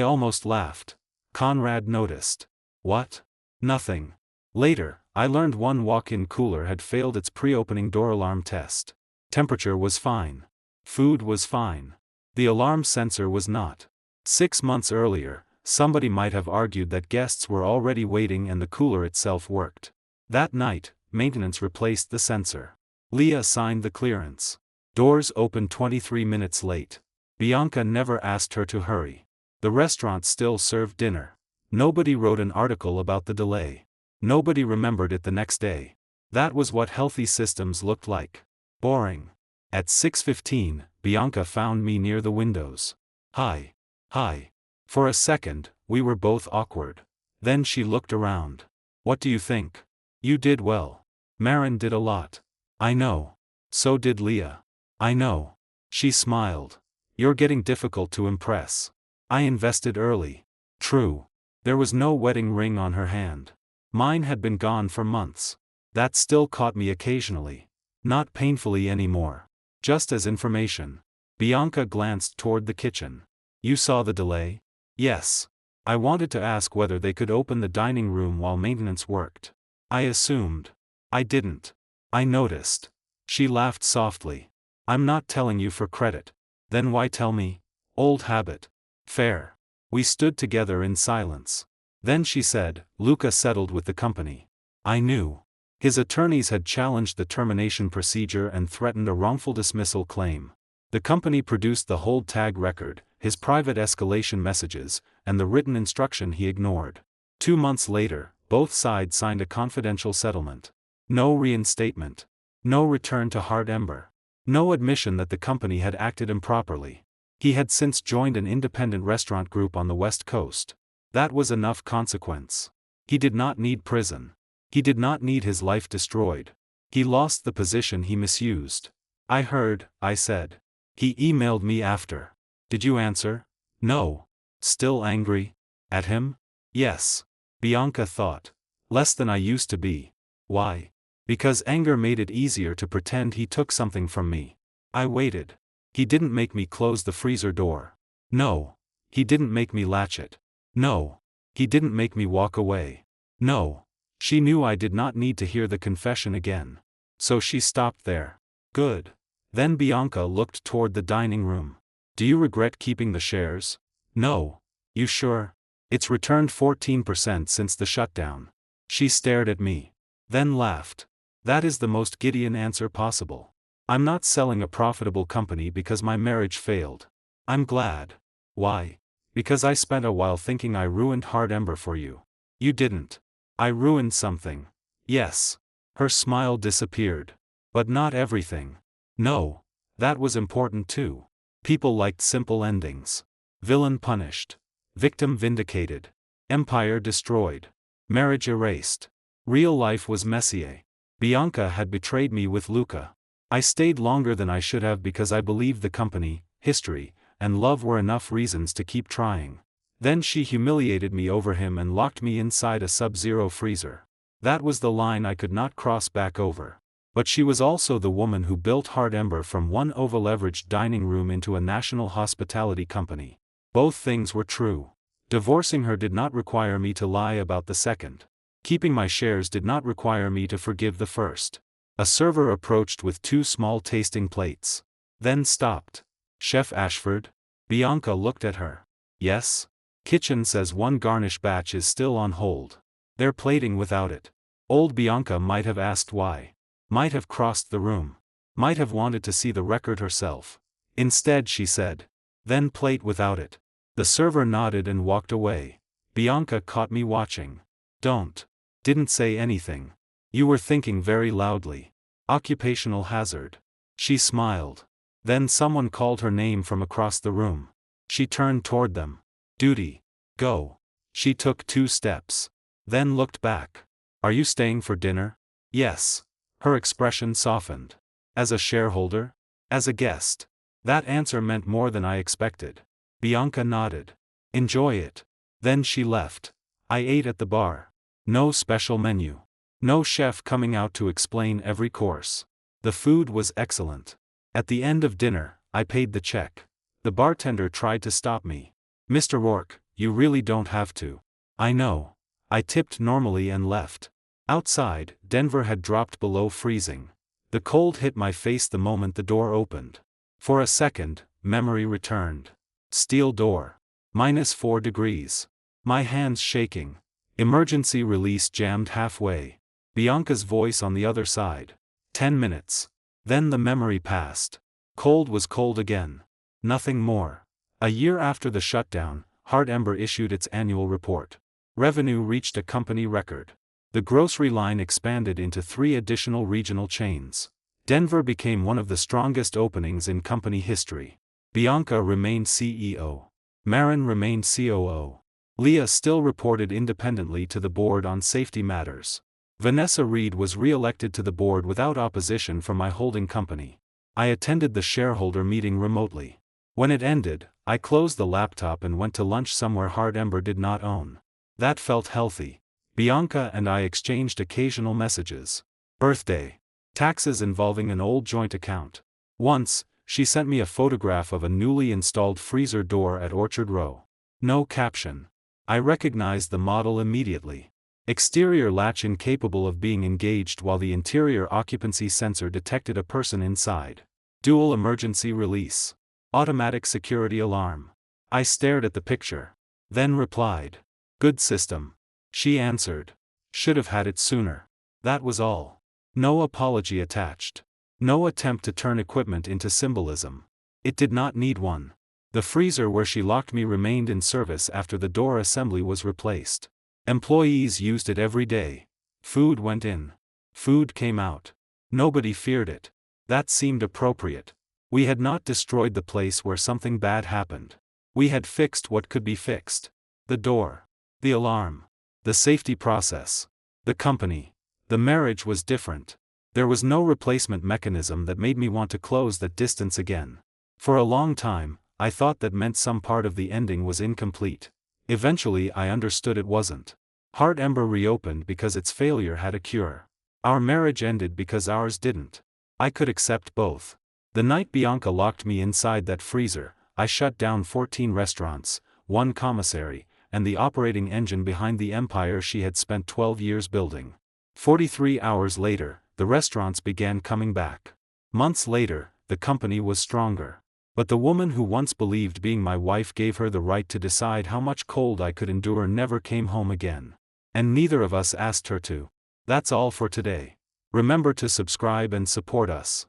almost laughed. Conrad noticed. What? Nothing. Later, I learned one walk-in cooler had failed its pre-opening door alarm test. Temperature was fine. Food was fine. The alarm sensor was not. 6 months earlier, somebody might have argued that guests were already waiting and the cooler itself worked. That night, maintenance replaced the sensor. Leah signed the clearance. Doors opened 23 minutes late. Bianca never asked her to hurry. The restaurant still served dinner. Nobody wrote an article about the delay. Nobody remembered it the next day. That was what healthy systems looked like. Boring. At 6:15, Bianca found me near the windows. Hi. Hi. For a second, we were both awkward. Then she looked around. What do you think? You did well. Marin did a lot. I know. So did Leah. I know. She smiled. You're getting difficult to impress. I invested early. True. There was no wedding ring on her hand. Mine had been gone for months. That still caught me occasionally. Not painfully anymore. Just as information. Bianca glanced toward the kitchen. You saw the delay? Yes. I wanted to ask whether they could open the dining room while maintenance worked. I assumed. I didn't. I noticed. She laughed softly. I'm not telling you for credit. Then why tell me? Old habit. Fair. We stood together in silence. Then she said, Luca settled with the company. I knew. His attorneys had challenged the termination procedure and threatened a wrongful dismissal claim. The company produced the hold tag record, his private escalation messages, and the written instruction he ignored. 2 months later, both sides signed a confidential settlement. No reinstatement. No return to hard ember. No admission that the company had acted improperly. He had since joined an independent restaurant group on the West Coast. That was enough consequence. He did not need prison. He did not need his life destroyed. He lost the position he misused. I heard, I said. He emailed me after. Did you answer? No. Still angry? At him? Yes. Bianca thought. Less than I used to be. Why? Because anger made it easier to pretend he took something from me. I waited. He didn't make me close the freezer door. No. He didn't make me latch it. No. He didn't make me walk away. No. She knew I did not need to hear the confession again. So she stopped there. Good. Then Bianca looked toward the dining room. Do you regret keeping the shares? No. You sure? It's returned 14% since the shutdown. She stared at me. Then laughed. That is the most Gideon answer possible. I'm not selling a profitable company because my marriage failed. I'm glad. Why? Because I spent a while thinking I ruined hard ember for you. You didn't. I ruined something. Yes. Her smile disappeared. But not everything. No. That was important too. People liked simple endings. Villain punished. Victim vindicated. Empire destroyed. Marriage erased. Real life was messier. Bianca had betrayed me with Luca. I stayed longer than I should have because I believed the company, history, and love were enough reasons to keep trying. Then she humiliated me over him and locked me inside a sub-zero freezer. That was the line I could not cross back over. But she was also the woman who built Hard Ember from one over-leveraged dining room into a national hospitality company. Both things were true. Divorcing her did not require me to lie about the second. Keeping my shares did not require me to forgive the first. A server approached with 2 small tasting plates. Then stopped. Chef Ashford? Bianca looked at her. Yes? Kitchen says one garnish batch is still on hold. They're plating without it. Old Bianca might have asked why. Might have crossed the room. Might have wanted to see the record herself. Instead she said. Then plate without it. The server nodded and walked away. Bianca caught me watching. Don't. Didn't say anything. You were thinking very loudly. Occupational hazard. She smiled. Then someone called her name from across the room. She turned toward them. Duty. Go. She took 2 steps. Then looked back. Are you staying for dinner? Yes. Her expression softened. As a shareholder? As a guest? That answer meant more than I expected. Bianca nodded. Enjoy it. Then she left. I ate at the bar. No special menu. No chef coming out to explain every course. The food was excellent. At the end of dinner, I paid the check. The bartender tried to stop me. Mr. Rourke, you really don't have to. I know. I tipped normally and left. Outside, Denver had dropped below freezing. The cold hit my face the moment the door opened. For a second, memory returned. Steel door. -4 degrees. My hands shaking. Emergency release jammed halfway. Bianca's voice on the other side. 10 minutes. Then the memory passed. Cold was cold again. Nothing more. A year after the shutdown, HeartWarming issued its annual report. Revenue reached a company record. The grocery line expanded into 3 additional regional chains. Denver became one of the strongest openings in company history. Bianca remained CEO. Marin remained COO. Leah still reported independently to the board on safety matters. Vanessa Reed was re-elected to the board without opposition from my holding company. I attended the shareholder meeting remotely. When it ended, I closed the laptop and went to lunch somewhere HeartWarming did not own. That felt healthy. Bianca and I exchanged occasional messages. Birthday. Taxes involving an old joint account. Once, she sent me a photograph of a newly installed freezer door at Orchard Row. No caption. I recognized the model immediately. Exterior latch incapable of being engaged while the interior occupancy sensor detected a person inside. Dual emergency release. Automatic security alarm. I stared at the picture. Then replied. Good system. She answered. Should have had it sooner. That was all. No apology attached. No attempt to turn equipment into symbolism. It did not need one. The freezer where she locked me remained in service after the door assembly was replaced. Employees used it every day. Food went in. Food came out. Nobody feared it. That seemed appropriate. We had not destroyed the place where something bad happened. We had fixed what could be fixed. The door. The alarm. The safety process. The company. The marriage was different. There was no replacement mechanism that made me want to close that distance again. For a long time, I thought that meant some part of the ending was incomplete. Eventually I understood it wasn't. HeartWarming reopened because its failure had a cure. Our marriage ended because ours didn't. I could accept both. The night Bianca locked me inside that freezer, I shut down 14 restaurants, 1 commissary, and the operating engine behind the empire she had spent 12 years building. 43 hours later, the restaurants began coming back. Months later, the company was stronger. But the woman who once believed being my wife gave her the right to decide how much cold I could endure never came home again. And neither of us asked her to. That's all for today. Remember to subscribe and support us.